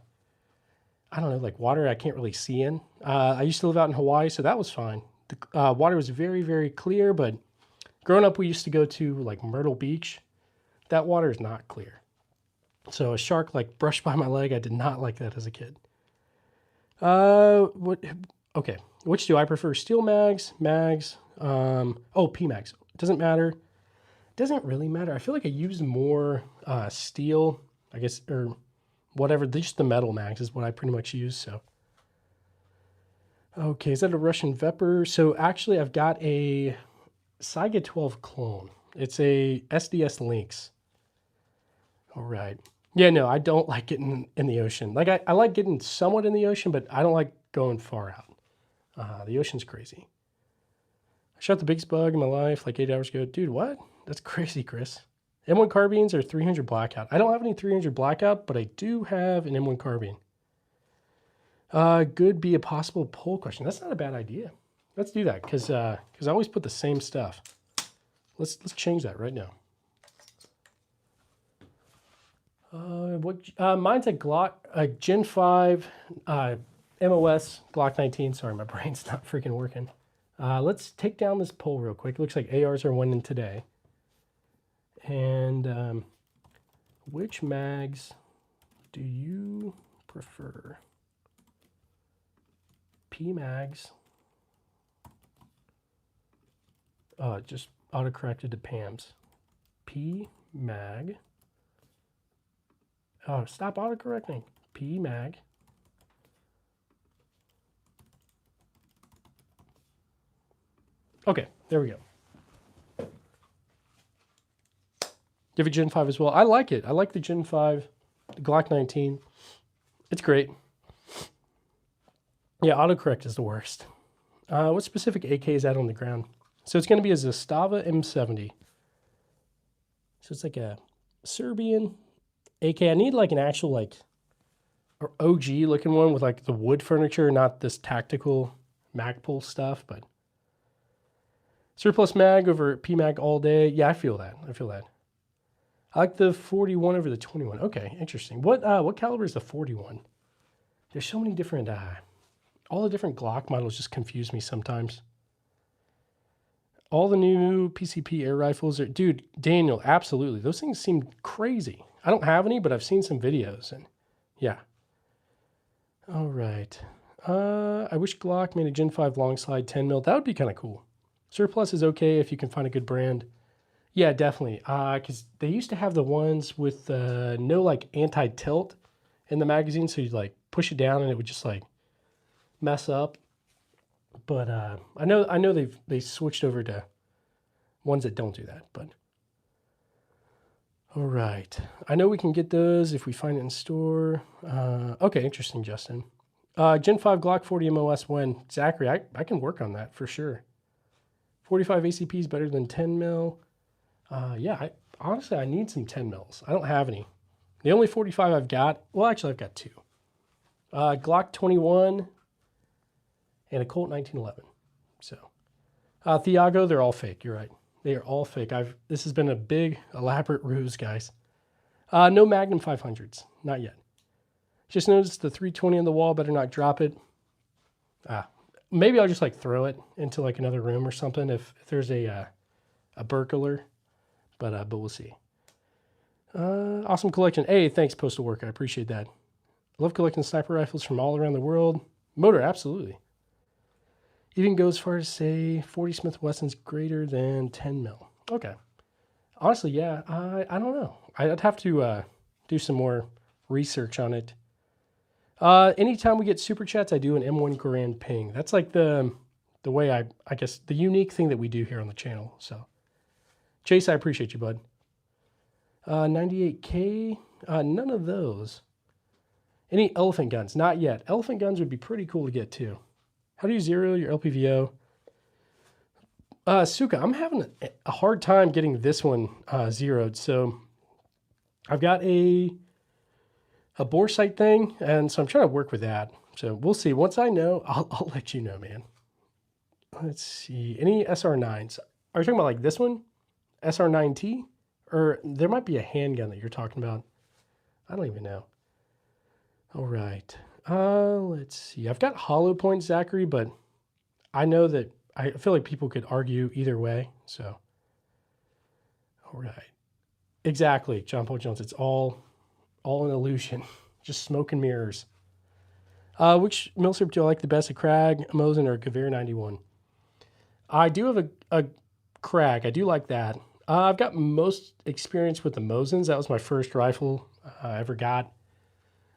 don't know, like water I can't really see in. I used to live out in Hawaii, so that was fine. The water was very, very clear, but growing up we used to go to like Myrtle Beach. That water is not clear. So a shark like brushed by my leg. I did not like that as a kid. Okay. Which do I prefer? Steel mags, PMags. Doesn't matter. Doesn't really matter. I feel like I use more steel, I guess, or whatever. Just the metal mags is what I pretty much use. So, okay, is that a Russian Vepr? So actually, I've got a Saiga 12 clone. It's a SDS Lynx. All right. Yeah, no, I don't like getting in the ocean. Like I like getting somewhat in the ocean, but I don't like going far out. The ocean's crazy. I shot the biggest bug in my life like 8 hours ago. Dude, what? That's crazy, Chris. M1 carbines are 300 blackout. I don't have any 300 blackout, but I do have an M1 carbine. Could be a possible poll question. That's not a bad idea. Let's do that because I always put the same stuff. Let's change that right now. Mine's a Glock, a Gen 5 MOS Glock 19. Sorry, my brain's not freaking working. Let's take down this poll real quick. It looks like ARs are winning today. And which mags do you prefer? PMags. Just autocorrected to PAMs. PMag. Oh, stop autocorrecting. PMag. Okay, there we go. Give it Gen 5 as well. I like it. I like the Gen 5, the Glock 19. It's great. Yeah, autocorrect is the worst. What specific AK is that on the ground? So it's going to be a Zastava M70. So it's like a Serbian AK. I need like an actual like or OG looking one with like the wood furniture, not this tactical Magpul stuff, but surplus mag over PMag all day. Yeah, I feel that. I like the 41 over the 21. Okay, interesting. What caliber is the 41? There's so many different, all the different Glock models just confuse me sometimes. All the new PCP air rifles are, dude, Daniel, absolutely. Those things seem crazy. I don't have any, but I've seen some videos and yeah. All right. I wish Glock made a Gen 5 long slide 10 mil. That would be kind of cool. Surplus is okay if you can find a good brand. Yeah, definitely. Because they used to have the ones with no like anti-tilt in the magazine, so you'd like push it down and it would just like mess up. But I know they switched over to ones that don't do that. But all right, I know we can get those if we find it in store. Okay, interesting, Justin. Gen 5 Glock 40 MOS when? Zachary, I can work on that for sure. 45 ACP is better than 10 mil. Yeah, honestly, I need some 10 mils. I don't have any. The only 45 I've got, well, actually, I've got two. Glock 21 and a Colt 1911. So, Thiago, they're all fake. You're right. They are all fake. This has been a big, elaborate ruse, guys. No Magnum 500s. Not yet. Just noticed the 320 on the wall. Better not drop it. Maybe I'll just like throw it into like another room or something if there's a burglar. But we'll see. Awesome collection. Hey, thanks, Postal Work. I appreciate that. I love collecting sniper rifles from all around the world. Motor, absolutely. Even go as far as say 40 Smith Wesson's greater than 10 mil. Okay. Honestly, yeah, I don't know. I'd have to do some more research on it. Anytime we get super chats, I do an M1 Garand ping. That's like the way I guess the unique thing that we do here on the channel. So, Chase, I appreciate you, bud. 98K, none of those. Any elephant guns? Not yet. Elephant guns would be pretty cool to get too. How do you zero your LPVO? Suka, I'm having a hard time getting this one zeroed. So I've got a bore sight thing, and so I'm trying to work with that. So we'll see. Once I know, I'll let you know, man. Let's see. Any SR9s? Are you talking about like this one? SR9T? Or there might be a handgun that you're talking about. I don't even know. All right. Let's see. I've got hollow point, Zachary, but I know that I feel like people could argue either way. So, all right. Exactly, John Paul Jones. It's all an illusion. Just smoke and mirrors. Which milsurp do I like the best, a Krag, a Mosin, or a Gewehr 91? I do have a Krag. I do like that. I've got most experience with the Mosins. That was my first rifle I ever got.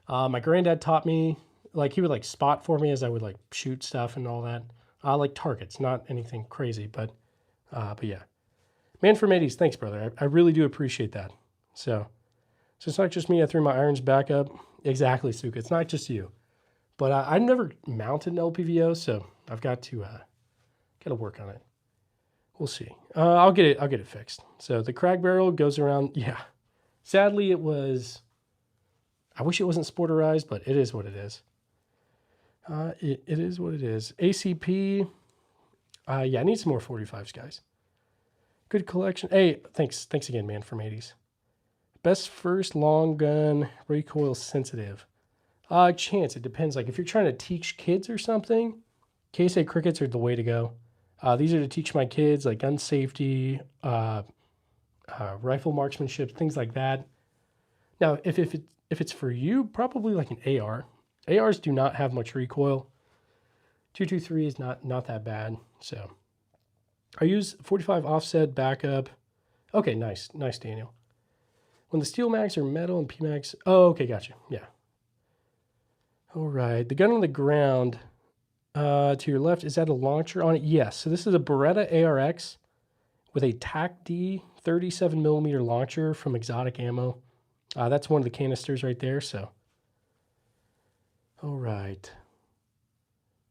My granddad taught me, like he would like spot for me as I would like shoot stuff and all that. Like targets, not anything crazy, but yeah. Man from 80s, thanks, brother. I really do appreciate that. So it's not just me. I threw my irons back up. Exactly, Suka. It's not just you. But I've never mounted an LPVO, so I've got to work on it. We'll see. I'll get it fixed. So the Krag barrel goes around. Yeah. Sadly, it was. I wish it wasn't sporterized, but it is what it is. It is what it is. ACP. Yeah, I need some more 45s, guys. Good collection. Hey, thanks again, man, from 80s. Best first long gun, recoil sensitive. Chance, it depends. Like if you're trying to teach kids or something, KSA crickets are the way to go. These are to teach my kids like gun safety, rifle marksmanship, things like that. Now, if it's for you, probably like an AR. ARs do not have much recoil. 223 is not that bad. So I use 45 offset backup. Okay, nice, Daniel. When the steel mags are metal and PMags. Oh, okay, gotcha. Yeah. All right, the gun on the ground. To your left, is that a launcher on it? Yes. So this is a Beretta ARX with a TAC-D 37mm launcher from Exotic Ammo. That's one of the canisters right there. So, all right.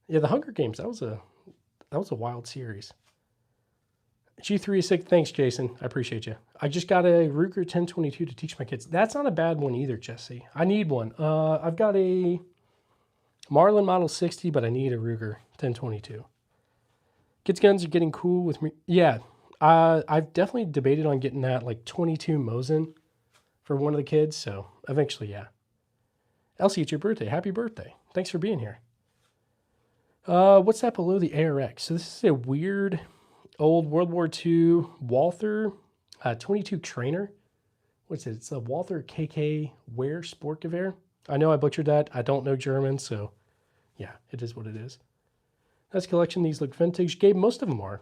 Yeah, the Hunger Games. That was a wild series. G3 is sick. Thanks, Jason. I appreciate you. I just got a Ruger 1022 to teach my kids. That's not a bad one either, Jesse. I need one. I've got a Marlin Model 60, but I need a Ruger 1022. Kids' guns are getting cool with me. Yeah, I've definitely debated on getting that like 22 Mosin for one of the kids. So eventually, yeah. Elsie, it's your birthday. Happy birthday. Thanks for being here. What's that below the ARX? So this is a weird old World War II Walther 22 trainer. What's it? It's a Walther KK Wehr Sportgewehr. I know I butchered that. I don't know German, so yeah, it is what it is. Nice collection. These look vintage. Gabe, most of them are.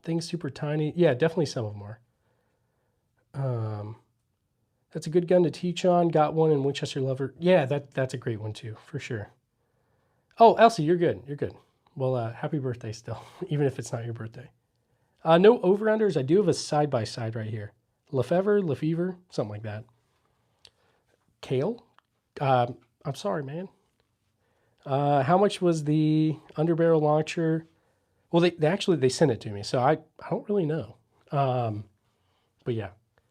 Things super tiny. Yeah, definitely some of them are. That's a good gun to teach on. Got one in Winchester Lover. Yeah, that's a great one too, for sure. Oh, Elsie, you're good. You're good. Well, happy birthday still, even if it's not your birthday. No over-unders. I do have a side-by-side right here. Lefevre, something like that. Kale? I'm sorry, man. How much was the underbarrel launcher? Well, they actually sent it to me, so I don't really know. But yeah,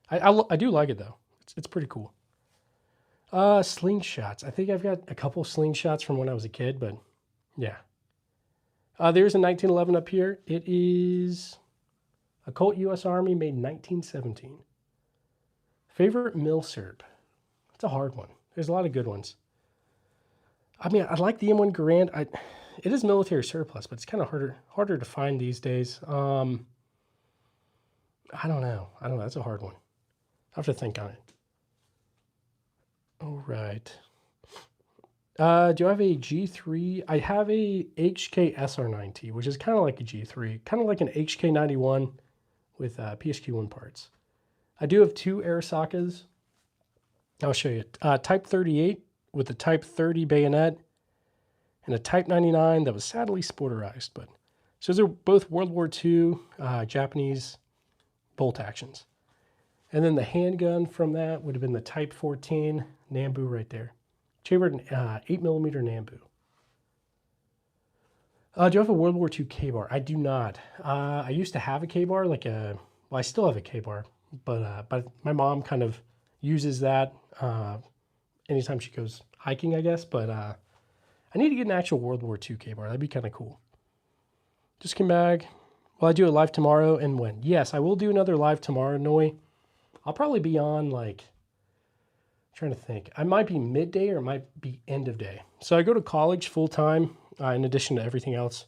I do like it though. It's pretty cool. Slingshots. I think I've got a couple slingshots from when I was a kid, but yeah. There's a 1911 up here. It is a Colt U.S. Army made in 1917. Favorite milsurp? It's a hard one. There's a lot of good ones. I mean, I like the M1 Garand. It is military surplus, but it's kind of harder to find these days. I don't know. That's a hard one. I have to think on it. All right. Do I have a G3? I have a HK SR9T, which is kind of like a G3, kind of like an HK91 with PSQ1 parts. I do have two Arisakas. I'll show you. Type 38 with a Type 30 bayonet and a Type 99 that was sadly sporterized. But so those are both World War II Japanese bolt actions. And then the handgun from that would have been the Type 14 Nambu right there. Chambered 8mm Nambu. Do you have a World War II K-bar? I do not. I used to have a K-bar, well, I still have a K-bar, but my mom kind of uses that anytime she goes hiking, I guess. But I need to get an actual World War II K-bar. That'd be kind of cool. Just came back. Will I do a live tomorrow and when? Yes, I will do another live tomorrow, Noi. I'll probably be on trying to think. I might be midday or it might be end of day. So I go to college full time in addition to everything else.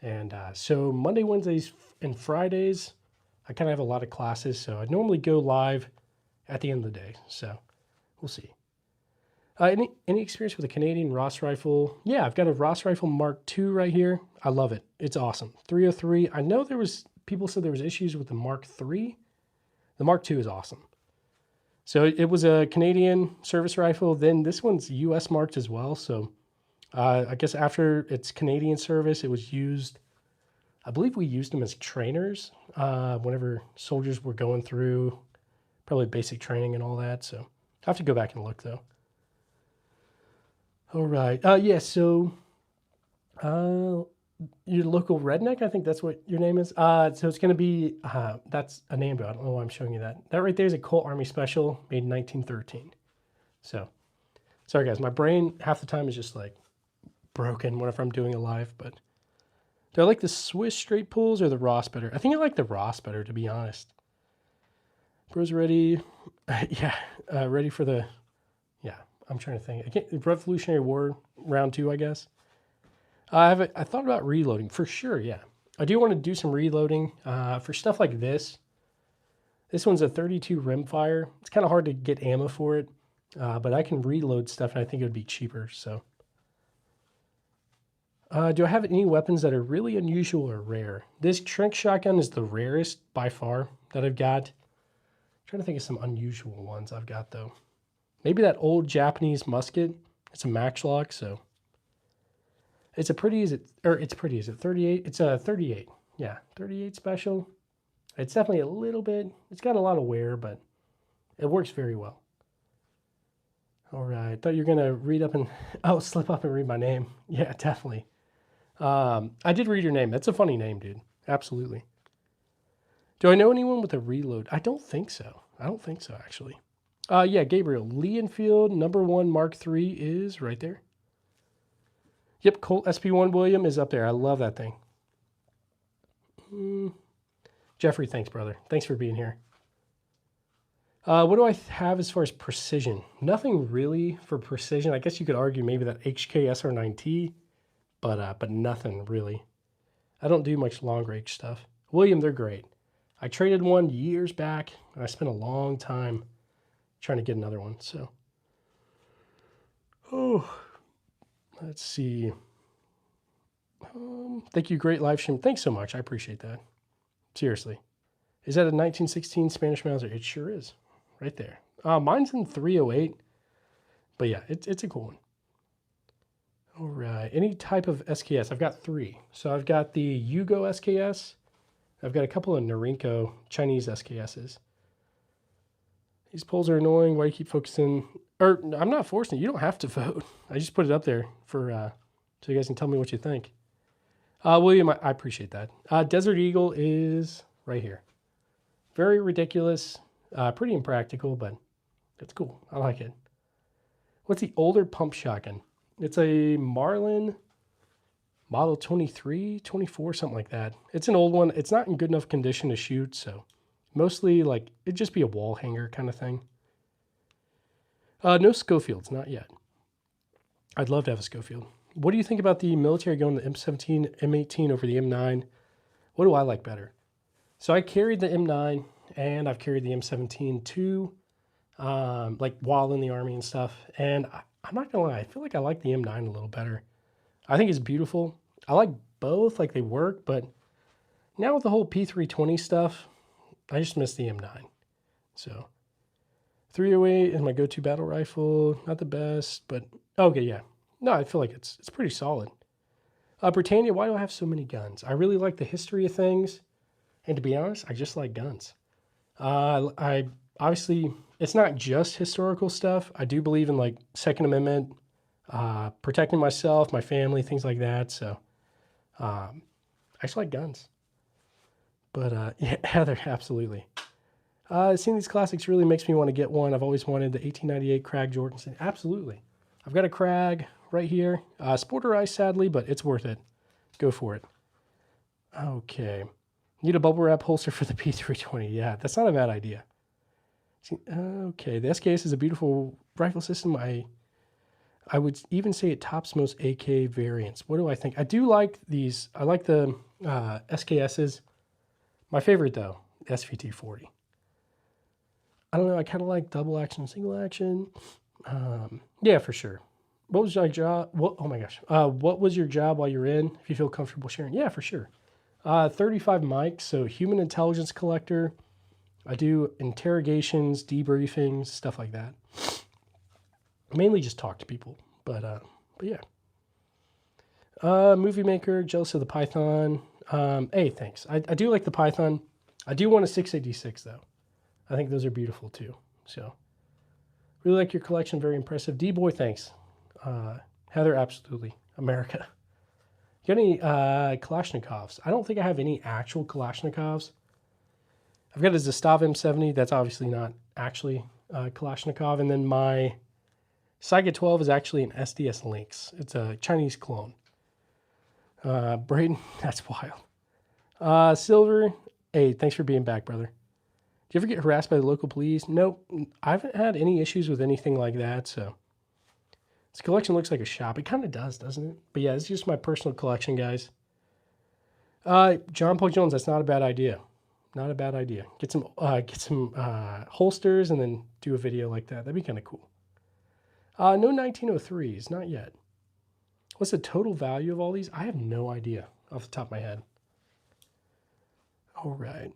And so Monday, Wednesdays, and Fridays, I kind of have a lot of classes. So I normally go live at the end of the day. So we'll see. Any experience with a Canadian Ross rifle? Yeah, I've got a Ross rifle Mark II right here. I love it. It's awesome. 303. I know people said there was issues with the Mark III. The Mark II is awesome. So it was a Canadian service rifle. Then this one's U.S. marked as well. So I guess after its Canadian service, it was used. I believe we used them as trainers whenever soldiers were going through probably basic training and all that. So I have to go back and look though. All right. Yeah. So your local redneck, I think that's what your name is. So it's going to be, that's a Nambu. I don't know why I'm showing you that. That right there is a Colt Army Special made in 1913. So, sorry guys, my brain half the time is just like broken whenever I'm doing a live, but do I like the Swiss straight pulls or the Ross better? I think I like the Ross better, to be honest. Bro's ready. Yeah, ready for the, yeah, I'm trying to think. Revolutionary War round 2, I guess. I thought about reloading for sure. Yeah, I do want to do some reloading for stuff like this. This one's a 32 rimfire. It's kind of hard to get ammo for it, but I can reload stuff, and I think it would be cheaper. So, do I have any weapons that are really unusual or rare? This Trink shotgun is the rarest by far that I've got. I'm trying to think of some unusual ones I've got though. Maybe that old Japanese musket. It's a Matchlock, so. It's a pretty, is it 38? It's a 38. Yeah, 38 special. It's definitely a little bit, it's got a lot of wear, but it works very well. All right, I thought you were going to read up and, slip up and read my name. Yeah, definitely. I did read your name. That's a funny name, dude. Absolutely. Do I know anyone with a reload? I don't think so. Actually. Yeah, Gabriel. Lee Enfield, #1 Mark III is right there. Yep, Colt SP1 William is up there. I love that thing. Jeffrey, thanks, brother. Thanks for being here. What do I have as far as precision? Nothing really for precision. I guess you could argue maybe that HK SR9T, but nothing really. I don't do much long range stuff. William, they're great. I traded one years back, and I spent a long time trying to get another one. So, Let's see. Thank you, great live stream. Thanks so much. I appreciate that. Seriously. Is that a 1916 Spanish Mauser? It sure is. Right there. Mine's in 308. But yeah, it's a cool one. All right. Any type of SKS. I've got 3. So I've got the Yugo SKS. I've got a couple of Norinco Chinese SKSs. These polls are annoying. Why do you keep focusing? Or I'm not forcing it. You don't have to vote. I just put it up there for so you guys can tell me what you think. William, I appreciate that. Desert Eagle is right here. Very ridiculous. Pretty impractical, but it's cool. I like it. What's the older pump shotgun? It's a Marlin Model 23, 24, something like that. It's an old one. It's not in good enough condition to shoot, so mostly like it'd just be a wall hanger kind of thing. No Schofields, not yet. I'd love to have a Schofield. What do you think about the military going the M17, M18 over the M9? What do I like better? So I carried the M9 and I've carried the M17 too, like while in the Army and stuff. And I'm not gonna lie, I feel like I like the M9 a little better. I think it's beautiful. I like both, like they work, but now with the whole P320 stuff, I just miss the M9. So 308 is my go-to battle rifle. Not the best, but okay, yeah. No, I feel like it's pretty solid. Britannia, why do I have so many guns? I really like the history of things. And to be honest, I just like guns. I obviously, it's not just historical stuff. I do believe in like Second Amendment, protecting myself, my family, things like that. So I just like guns. But yeah, Heather, absolutely. Seeing these classics really makes me want to get one. I've always wanted the 1898 Krag Jorgensen. Absolutely. I've got a Krag right here. Sporterized, sadly, but it's worth it. Go for it. Okay. Need a bubble wrap holster for the P320. Yeah, that's not a bad idea. Okay, the SKS is a beautiful rifle system. I would even say it tops most AK variants. What do I think? I do like these. I like the SKSs. My favorite, though, SVT-40. I don't know. I kind of like double action, single action. Yeah, for sure. What was your job? Oh my gosh. What was your job while you're in? If you feel comfortable sharing. Yeah, for sure. 35 mics. So human intelligence collector. I do interrogations, debriefings, stuff like that. Mainly just talk to people, but yeah. Movie maker, jealous of the Python. Hey, thanks. I do like the Python. I do want a 686 though. I think those are beautiful too. So really like your collection. Very impressive. D-Boy, thanks. Heather, absolutely. America. You got any Kalashnikovs? I don't think I have any actual Kalashnikovs. I've got a Zastava M70. That's obviously not actually Kalashnikov. And then my Saiga 12 is actually an SDS Lynx. It's a Chinese clone. Braden, that's wild. Silver, hey, thanks for being back, brother. Do you ever get harassed by the local police? Nope. I haven't had any issues with anything like that, so. This collection looks like a shop. It kind of does, doesn't it? But yeah, it's just my personal collection, guys. John Paul Jones, that's not a bad idea. Not a bad idea. Get some holsters and then do a video like that. That'd be kind of cool. No 1903s, not yet. What's the total value of all these? I have no idea off the top of my head. All right.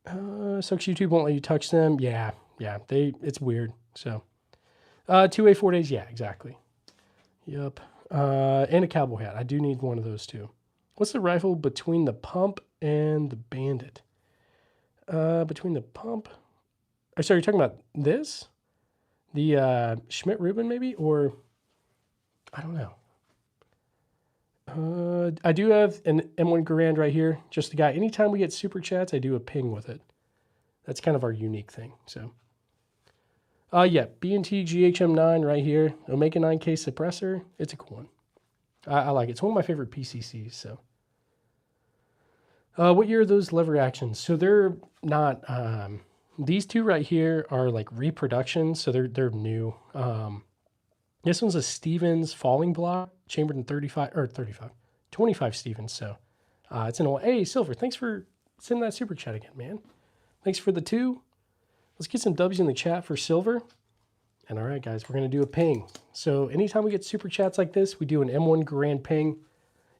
Sucks YouTube won't let you touch them. Yeah, it's weird. So, 2A 4 days. Yeah, exactly. Yep. And a cowboy hat. I do need one of those too. What's the rifle between the pump and the bandit? Between the pump. Oh, sorry, you're talking about this? The Schmidt-Rubin maybe? Or, I don't know. I do have an M1 Garand right here. Just the guy. Anytime we get super chats, I do a ping with it. That's kind of our unique thing. So, yeah, B&T GHM9 right here. Omega 9K suppressor. It's a cool one. I like it. It's one of my favorite PCCs. So, what year are those lever actions? So they're not. These two right here are like reproductions. So they're new. This one's a Stevens falling block, chambered in 25 Stevens. So it's an old. Hey, Silver, thanks for sending that super chat again, man. Thanks for the 2. Let's get some W's in the chat for Silver. And all right, guys, we're going to do a ping. So anytime we get super chats like this, we do an M1 Grand ping.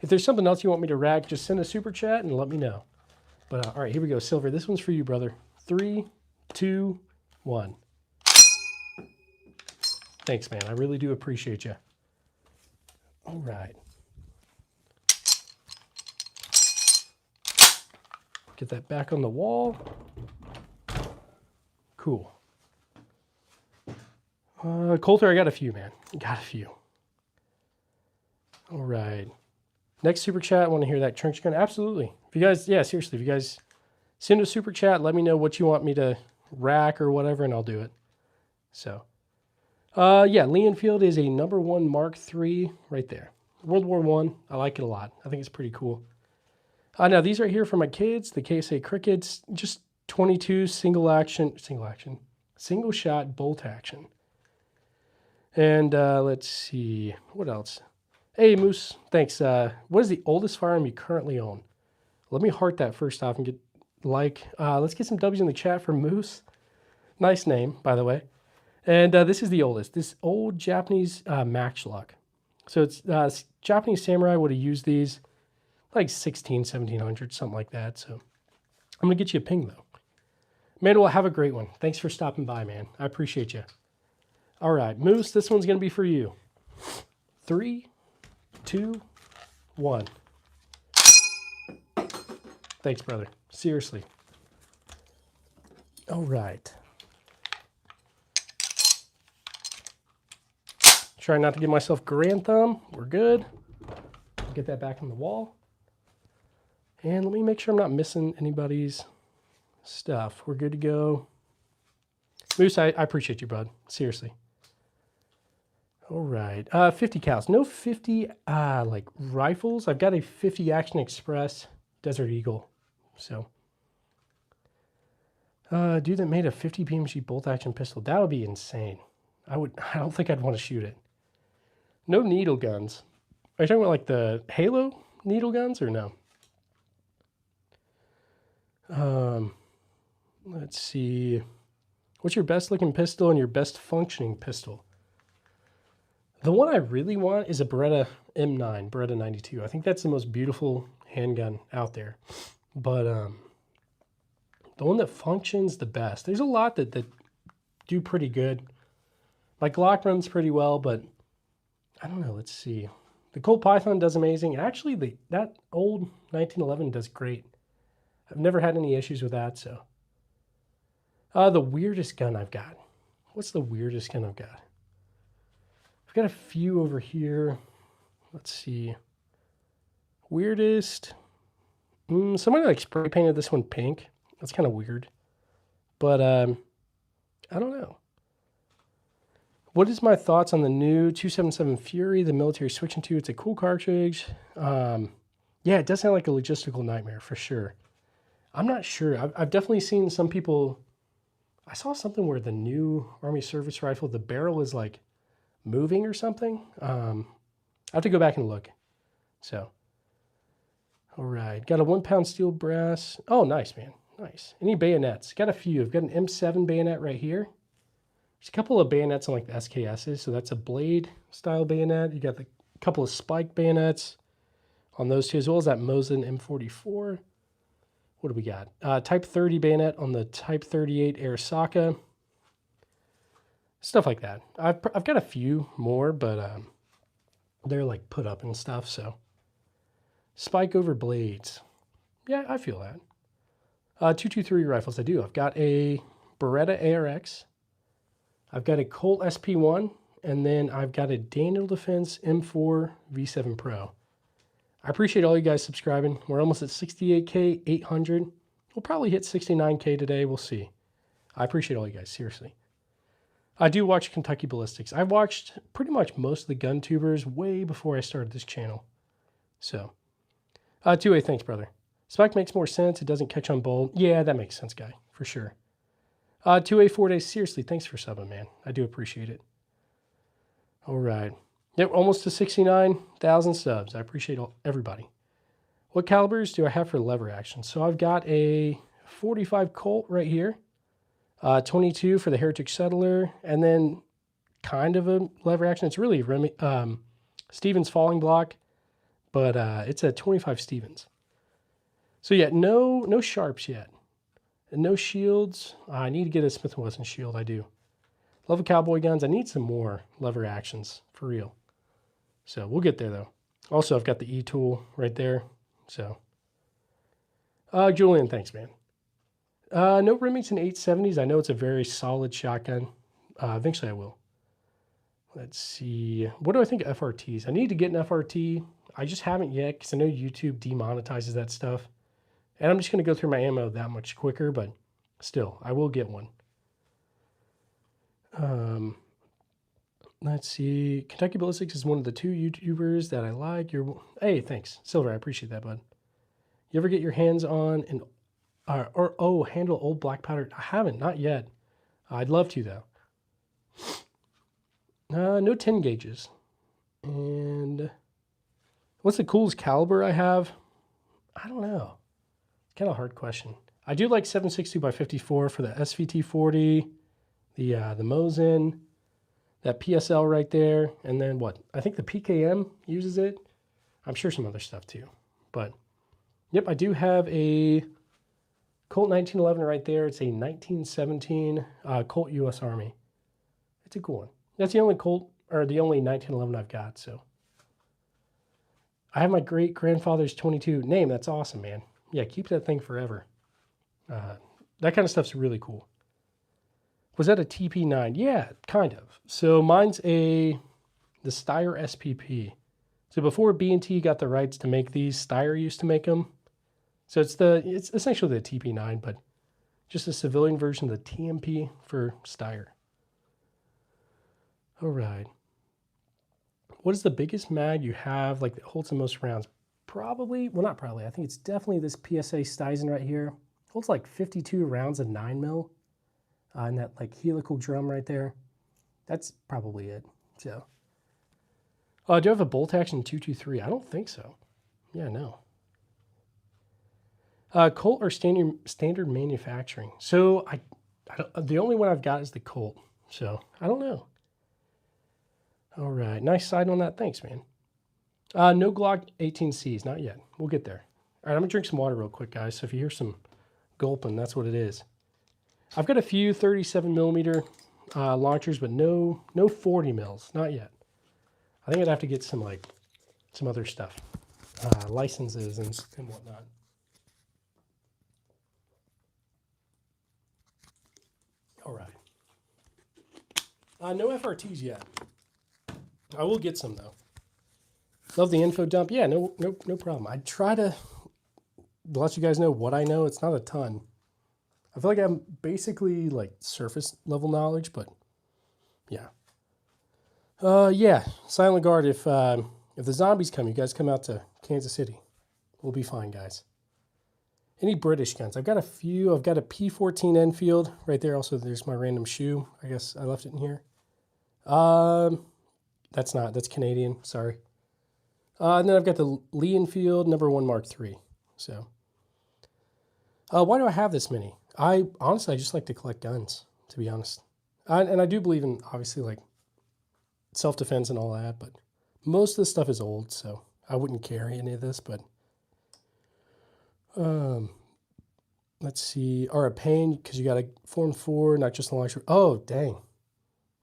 If there's something else you want me to rack, just send a super chat and let me know. But all right, here we go. Silver, this one's for you, brother. 3, 2, 1. Thanks, man. I really do appreciate you. All right. Get that back on the wall. Cool. Coulter, I got a few, man. Got a few. All right. Next super chat, I want to hear that Trunks gun. Absolutely. If you guys, yeah, seriously, if you guys send a super chat, let me know what you want me to rack or whatever, and I'll do it. So, yeah, Lee Enfield is a #1 Mark III right there. World War I. I like it a lot. I think it's pretty cool. Now, these right here for my kids, the KSA Crickets, just 22 single shot bolt action. And let's see, what else? Hey, Moose, thanks. What is the oldest firearm you currently own? Let me heart that first off and get like. Let's get some W's in the chat for Moose. Nice name, by the way. And this is the oldest. This old Japanese matchlock. So it's Japanese samurai would have used these like 1700, something like that. So I'm going to get you a ping, though. Manuel, have a great one. Thanks for stopping by, man. I appreciate you. All right, Moose, this one's going to be for you. 3, 2, 1. Thanks, brother. Seriously. All right. Try not to give myself grand thumb. We're good. Get that back on the wall. And let me make sure I'm not missing anybody's stuff. We're good to go. Moose, I appreciate you, bud. Seriously. All right. 50 cals. No 50 like rifles. I've got a 50 Action Express Desert Eagle. So, dude that made a 50 BMG bolt action pistol. That would be insane. I don't think I'd want to shoot it. No needle guns. Are you talking about like the Halo needle guns or no? Let's see. What's your best looking pistol and your best functioning pistol? The one I really want is a Beretta M9, Beretta 92. I think that's the most beautiful handgun out there. But the one that functions the best. There's a lot that do pretty good. My Glock runs pretty well, but I don't know. Let's see. The Colt Python does amazing. And actually, that old 1911 does great. I've never had any issues with that, so. The weirdest gun I've got. What's the weirdest gun I've got? I've got a few over here. Let's see. Weirdest. Somebody like spray painted this one pink. That's kind of weird. But I don't know. What is my thoughts on the new 277 Fury, the military switching to? It's a cool cartridge. Yeah, it does sound like a logistical nightmare for sure. I'm not sure. I've definitely seen some people. I saw something where the new Army service rifle, the barrel is like moving or something. I have to go back and look. So, all right. Got a 1 pound steel brass. Oh, nice, man. Nice. Any bayonets? Got a few. I've got an M7 bayonet right here. There's a couple of bayonets on like the SKSs. So that's a blade style bayonet. You got the couple of spike bayonets on those two, as well as that Mosin M44. What do we got? Type 30 bayonet on the Type 38 Arisaka. Stuff like that. I've got a few more, but they're like put up and stuff, so. Spike over blades. Yeah, I feel that. 223 rifles, I do. I've got a Beretta ARX. I've got a Colt SP1, and then I've got a Daniel Defense M4 V7 Pro. I appreciate all you guys subscribing. We're almost at 68K, 800. We'll probably hit 69K today. We'll see. I appreciate all you guys, seriously. I do watch Kentucky Ballistics. I've watched pretty much most of the gun tubers way before I started this channel. So, 2A, thanks, brother. Spike makes more sense. It doesn't catch on bolt. Yeah, that makes sense, guy, for sure. 2A, 4 days. Seriously, thanks for subbing, man. I do appreciate it. All right. Yep, almost to 69,000 subs. I appreciate everybody. What calibers do I have for lever action? So I've got a 45 Colt right here, 22 for the Heritage Settler, and then kind of a lever action. It's really Stevens falling block, but it's a 25 Stevens. So yeah, no sharps yet. And no shields. I need to get a Smith & Wesson shield, I do. Love the cowboy guns. I need some more lever actions, for real. So we'll get there, though. Also, I've got the E-tool right there. So, Julian, thanks, man. No Remington 870s. I know it's a very solid shotgun. Eventually I will. Let's see. What do I think of FRTs? I need to get an FRT. I just haven't yet because I know YouTube demonetizes that stuff. And I'm just going to go through my ammo that much quicker, but still, I will get one. Let's see. Kentucky Ballistics is one of the 2 YouTubers that I like. Hey, thanks. Silver, I appreciate that, bud. You ever get your hands on an handle old black powder? I haven't, not yet. I'd love to, though. No 10 gauges. And what's the coolest caliber I have? I don't know. It's kind of a hard question. I do like 7.62x54 for the SVT40, the Mosin, that PSL right there, and then what? I think the PKM uses it. I'm sure some other stuff too. But, yep, I do have a Colt 1911 right there. It's a 1917 Colt U.S. Army. It's a cool one. That's the only Colt, or the only 1911 I've got, so. I have my great-grandfather's 22 name. That's awesome, man. Yeah, keep that thing forever. That kind of stuff's really cool. Was that a TP9? Yeah, kind of. So mine's the Steyr SPP. So before B&T got the rights to make these, Steyr used to make them. So it's essentially the TP9, but just a civilian version of the TMP for Steyr. All right. What is the biggest mag you have, like, that holds the most rounds? Probably, well, not probably. I think it's definitely this PSA Steizen right here. Holds like 52 rounds of 9mm. And that, like, helical drum right there. That's probably it. So, do you have a bolt action 223? I don't think so. Yeah, no. Colt or standard manufacturing? So, the only one I've got is the Colt. So, I don't know. All right, nice side on that. Thanks, man. No Glock 18Cs, not yet. We'll get there. All right, I'm gonna drink some water real quick, guys. So if you hear some gulping, that's what it is. I've got a few 37mm launchers, but no 40 mils, not yet. I think I'd have to get some other stuff, licenses and whatnot. All right. No FRTs yet. I will get some though. Love the info dump. Yeah, no problem. I try to let you guys know what I know. It's not a ton. I feel like I'm basically like surface level knowledge, but yeah. Yeah, Silent Guard. If the zombies come, you guys come out to Kansas City. We'll be fine, guys. Any British guns? I've got a few. I've got a P14 Enfield right there. Also, there's my random shoe. I guess I left it in here. That's Canadian. Sorry. And then I've got the Lee Enfield #1 Mark III. So, why do I have this many? Honestly, I just like to collect guns, to be honest. And I do believe in, obviously, like, self-defense and all that, but most of this stuff is old, so I wouldn't carry any of this, but, let's see. A Payne, because you got a 4-4, not just a launcher. Oh, dang.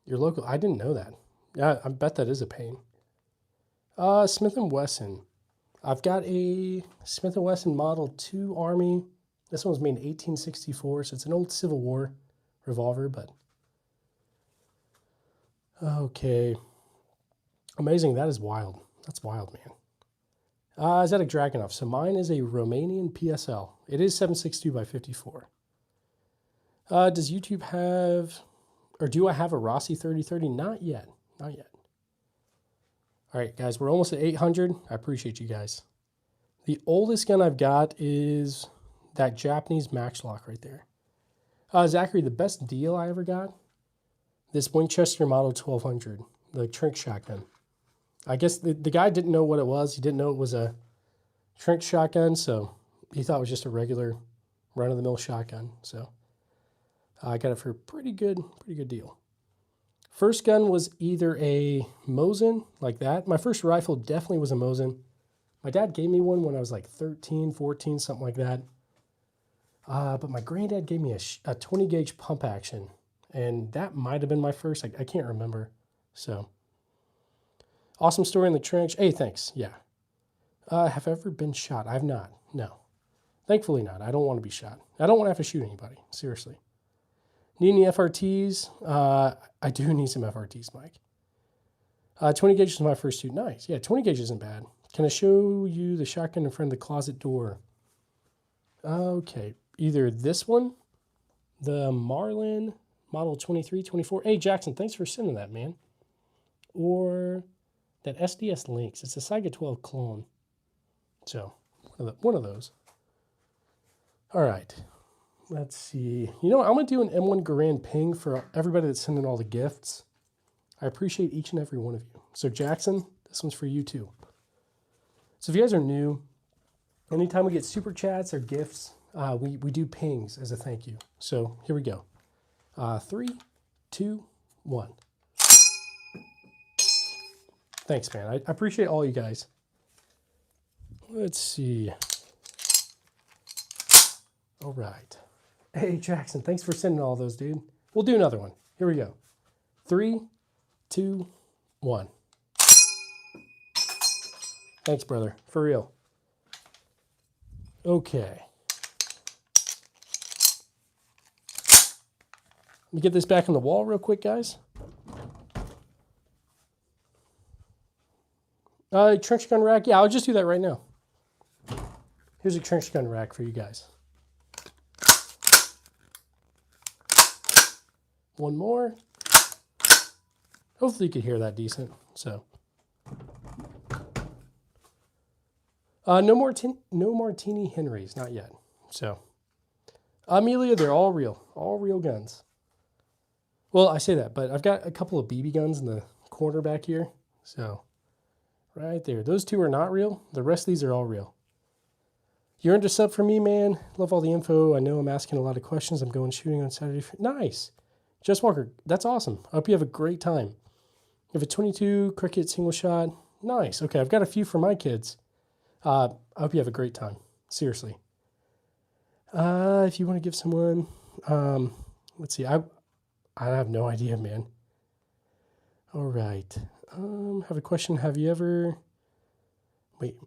Your local, I didn't know that. Yeah, I bet that is a Payne. Smith & Wesson. I've got a Smith & Wesson Model 2 Army. This one was made in 1864, so it's an old Civil War revolver, but... Okay. Amazing. That is wild. That's wild, man. Zetic Dragunov. So mine is a Romanian PSL. It is 7.62x54. Does YouTube have... Or do I have a Rossi 3030? Not yet. Not yet. All right, guys, we're almost at 800. I appreciate you guys. The oldest gun I've got is that Japanese Matchlock right there. Zachary, the best deal I ever got, this Winchester Model 1200, the Trink shotgun. I guess the guy didn't know what it was. He didn't know it was a Trink shotgun, so he thought it was just a regular run-of-the-mill shotgun. So I got it for a pretty good deal. First gun was either a Mosin, like that. My first rifle definitely was a Mosin. My dad gave me one when I was like 13, 14, something like that. But my granddad gave me a 20 gauge pump action, and that might have been my first. I can't remember. So, awesome story in the trench. Hey, thanks. Yeah. Have I ever been shot? I've not. No. Thankfully not. I don't want to be shot. I don't want to have to shoot anybody. Seriously. Need any FRTs? I do need some FRTs, Mike. 20 gauge is my first shoot. Nice. Yeah, 20 gauge isn't bad. Can I show you the shotgun in front of the closet door? Okay. Either this one, the Marlin Model 23, 24. Hey, Jackson, thanks for sending that, man. Or that SDS Lynx. It's a Saiga 12 clone. So, one of those. All right. Let's see. You know what? I'm going to do an M1 Garand ping for everybody that's sending all the gifts. I appreciate each and every one of you. So, Jackson, this one's for you too. So, if you guys are new, anytime we get super chats or gifts, we do pings as a thank you. So, here we go. 3, 2, 1. Thanks, man. I appreciate all you guys. Let's see. All right. Hey, Jackson, thanks for sending all those, dude. We'll do another one. Here we go. 3, 2, 1. Thanks, brother. For real. Okay. Let me get this back on the wall real quick, guys. Trench gun rack. Yeah, I'll just do that right now. Here's a trench gun rack for you guys. One more. Hopefully you could hear that decent. So, no Martini Henrys, not yet. So, Amelia, they're all real guns. Well, I say that, but I've got a couple of BB guns in the corner back here. So, right there. Those two are not real. The rest of these are all real. You earned a sub for me, man. Love all the info. I know I'm asking a lot of questions. I'm going shooting on Saturday. Nice. Just Walker, that's awesome. I hope you have a great time. You have a 22 cricket single shot. Nice. Okay, I've got a few for my kids. I hope you have a great time. Seriously. If you want to give someone, let's see. I have no idea, man. All right. Have a question. Have you ever? Wait,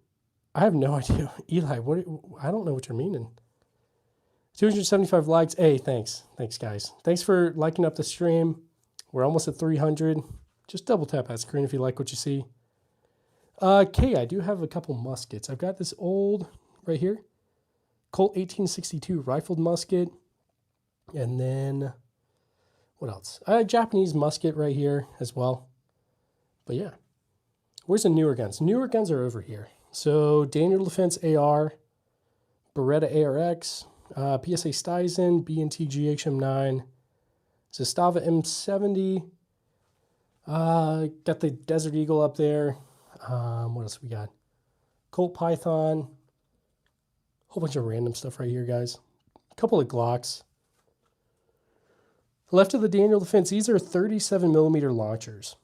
I have no idea. Eli, I don't know what you're meaning. 275 likes. Hey, thanks. Thanks, guys. Thanks for liking up the stream. We're almost at 300. Just double tap that screen if you like what you see. Okay, I do have a couple muskets. I've got this old, right here, Colt 1862 rifled musket. And then, what else? A Japanese musket right here as well. But yeah. Where's the newer guns? Newer guns are over here. So, Daniel Defense AR, Beretta ARX, PSA Stuyvesant, B&T GHM9, Zastava M70, got the Desert Eagle up there. What else we got? Colt Python, whole bunch of random stuff right here, guys. A couple of Glocks. Left of the Daniel Defense, these are 37mm launchers.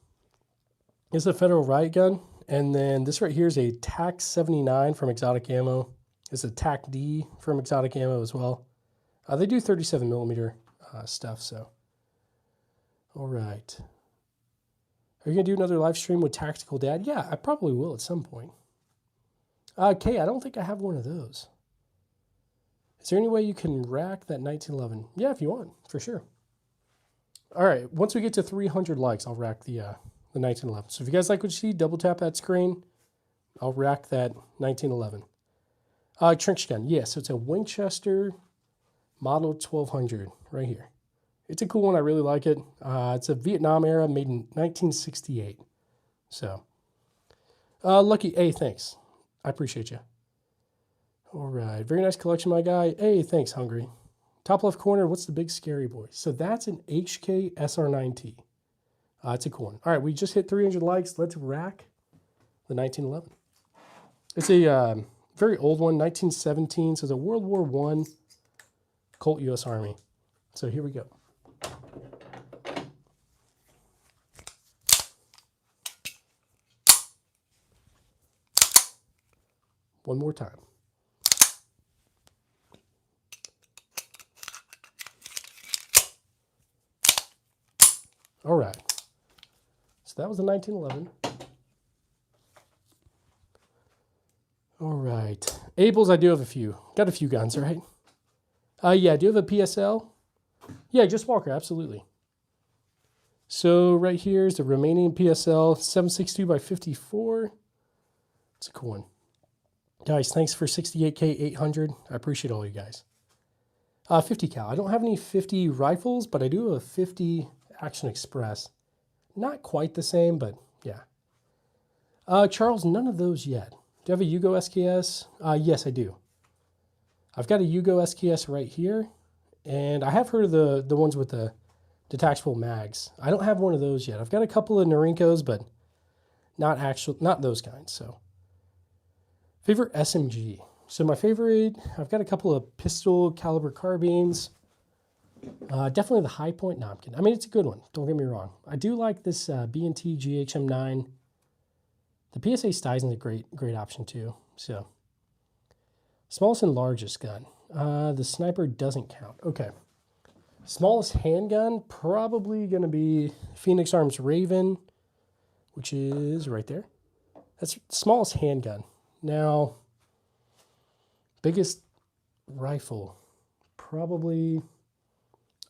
It's a Federal Riot gun, and then this right here is a TAC 79 from Exotic Ammo. It's a TAC D from Exotic Ammo as well. They do 37mm stuff, so. All right. Are you going to do another live stream with Tactical Dad? Yeah, I probably will at some point. Kay, I don't think I have one of those. Is there any way you can rack that 1911? Yeah, if you want, for sure. All right, once we get to 300 likes, I'll rack the 1911. So if you guys like what you see, double tap that screen. I'll rack that 1911. Trench gun, yes, so it's a Winchester Model 1200 right here. It's a cool one, I really like it. It's a Vietnam era, made in 1968. So, Lucky, hey, thanks. I appreciate you. All right, very nice collection, my guy. Hey, thanks, Hungry. Top left corner, what's the big scary boy? So that's an HK SR9T. It's a cool one. All right, we just hit 300 likes. Let's rack the 1911. It's a very old one, 1917. So it's a World War I Colt U.S. Army. So here we go. One more time. All right. So that was the 1911. All right. Abel's, I do have a few. Got a few guns, right? Yeah, do you have a PSL? Yeah, just Walker, absolutely. So right here is the remaining PSL, 762 by 54. It's a cool one. Guys, thanks for 68K 800. I appreciate all you guys. 50 cal. I don't have any 50 rifles, but I do have a 50 Action Express. Not quite the same, but yeah. Charles, none of those yet. Do you have a Yugo SKS? Yes, I do. I've got a Yugo SKS right here, and I have heard of the ones with the detachable mags. I don't have one of those yet. I've got a couple of Norinkos, but not those kinds. So, favorite SMG. So my favorite, I've got a couple of pistol caliber carbines. Definitely the High Point. No, I'm kidding. I mean, it's a good one. Don't get me wrong. I do like this B&T GHM9. The PSA Steisen's a great option too. So, smallest and largest gun. The sniper doesn't count. Okay. Smallest handgun, probably going to be Phoenix Arms Raven, which is right there. That's the smallest handgun. Now, biggest rifle, probably,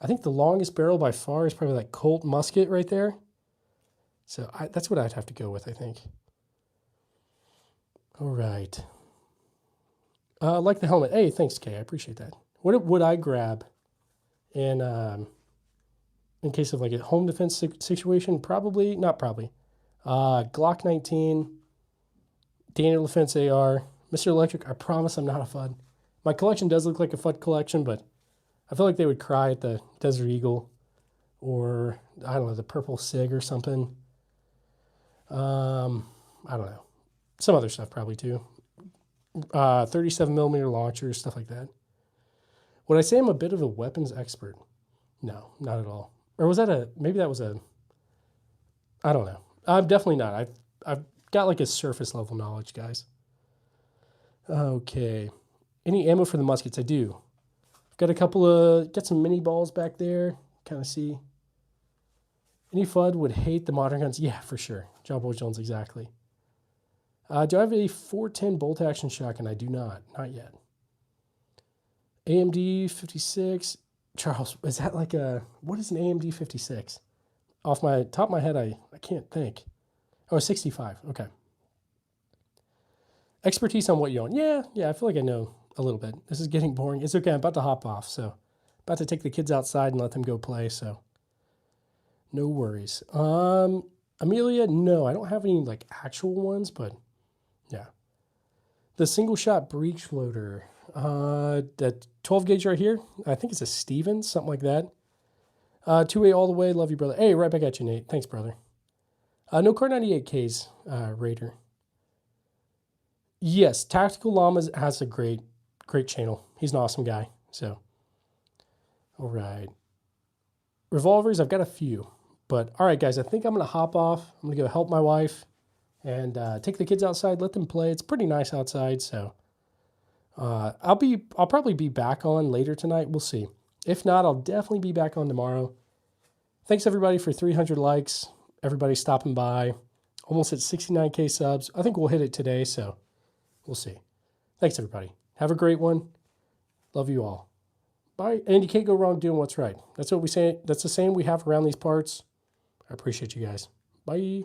I think the longest barrel by far is probably that Colt musket right there. So that's what I'd have to go with, I think. All right. I like the helmet. Hey, thanks, Kay. I appreciate that. What would I grab in case of like a home defense situation? Probably, not probably. Glock 19, Daniel Defense AR, Mr. Electric. I promise I'm not a FUD. My collection does look like a FUD collection, but I feel like they would cry at the Desert Eagle or, I don't know, the Purple Sig or something. I don't know. Some other stuff probably too. 37 millimeter launchers, stuff like that. Would I say I'm a bit of a weapons expert? No, not at all. Or was that maybe that was I don't know. I'm definitely not. I've got like a surface level knowledge, guys. Okay. Any ammo for the muskets? I do. I've got got some mini balls back there. Kind of see. Any FUD would hate the modern guns? Yeah, for sure. John Boy Jones, exactly. Do I have a 410 bolt action shotgun? I do not. Not yet. AMD 56. Charles, is that like what is an AMD 56? Off my top of my head, I can't think. Oh, 65. Okay. Expertise on what you own. Yeah, I feel like I know a little bit. This is getting boring. It's okay. I'm about to hop off, so about to take the kids outside and let them go play, so no worries. Amelia, no, I don't have any like actual ones, but yeah. The single shot breech loader. That 12 gauge right here. I think it's a Stevens, something like that. 2A all the way. Love you, brother. Hey, right back at you, Nate. Thanks, brother. No Car 98Ks, Raider. Yes, Tactical Llamas has a great channel. He's an awesome guy. So, all right. Revolvers, I've got a few. But, all right, guys, I think I'm going to hop off. I'm going to go help my wife and take the kids outside, let them play. It's pretty nice outside, so I'll probably be back on later tonight. We'll see. If not, I'll definitely be back on tomorrow. Thanks, everybody, for 300 likes. Everybody stopping by. Almost at 69K subs. I think we'll hit it today, so we'll see. Thanks, everybody. Have a great one. Love you all. Bye. And you can't go wrong doing what's right. That's what we say. That's the saying we have around these parts. I appreciate you guys. Bye.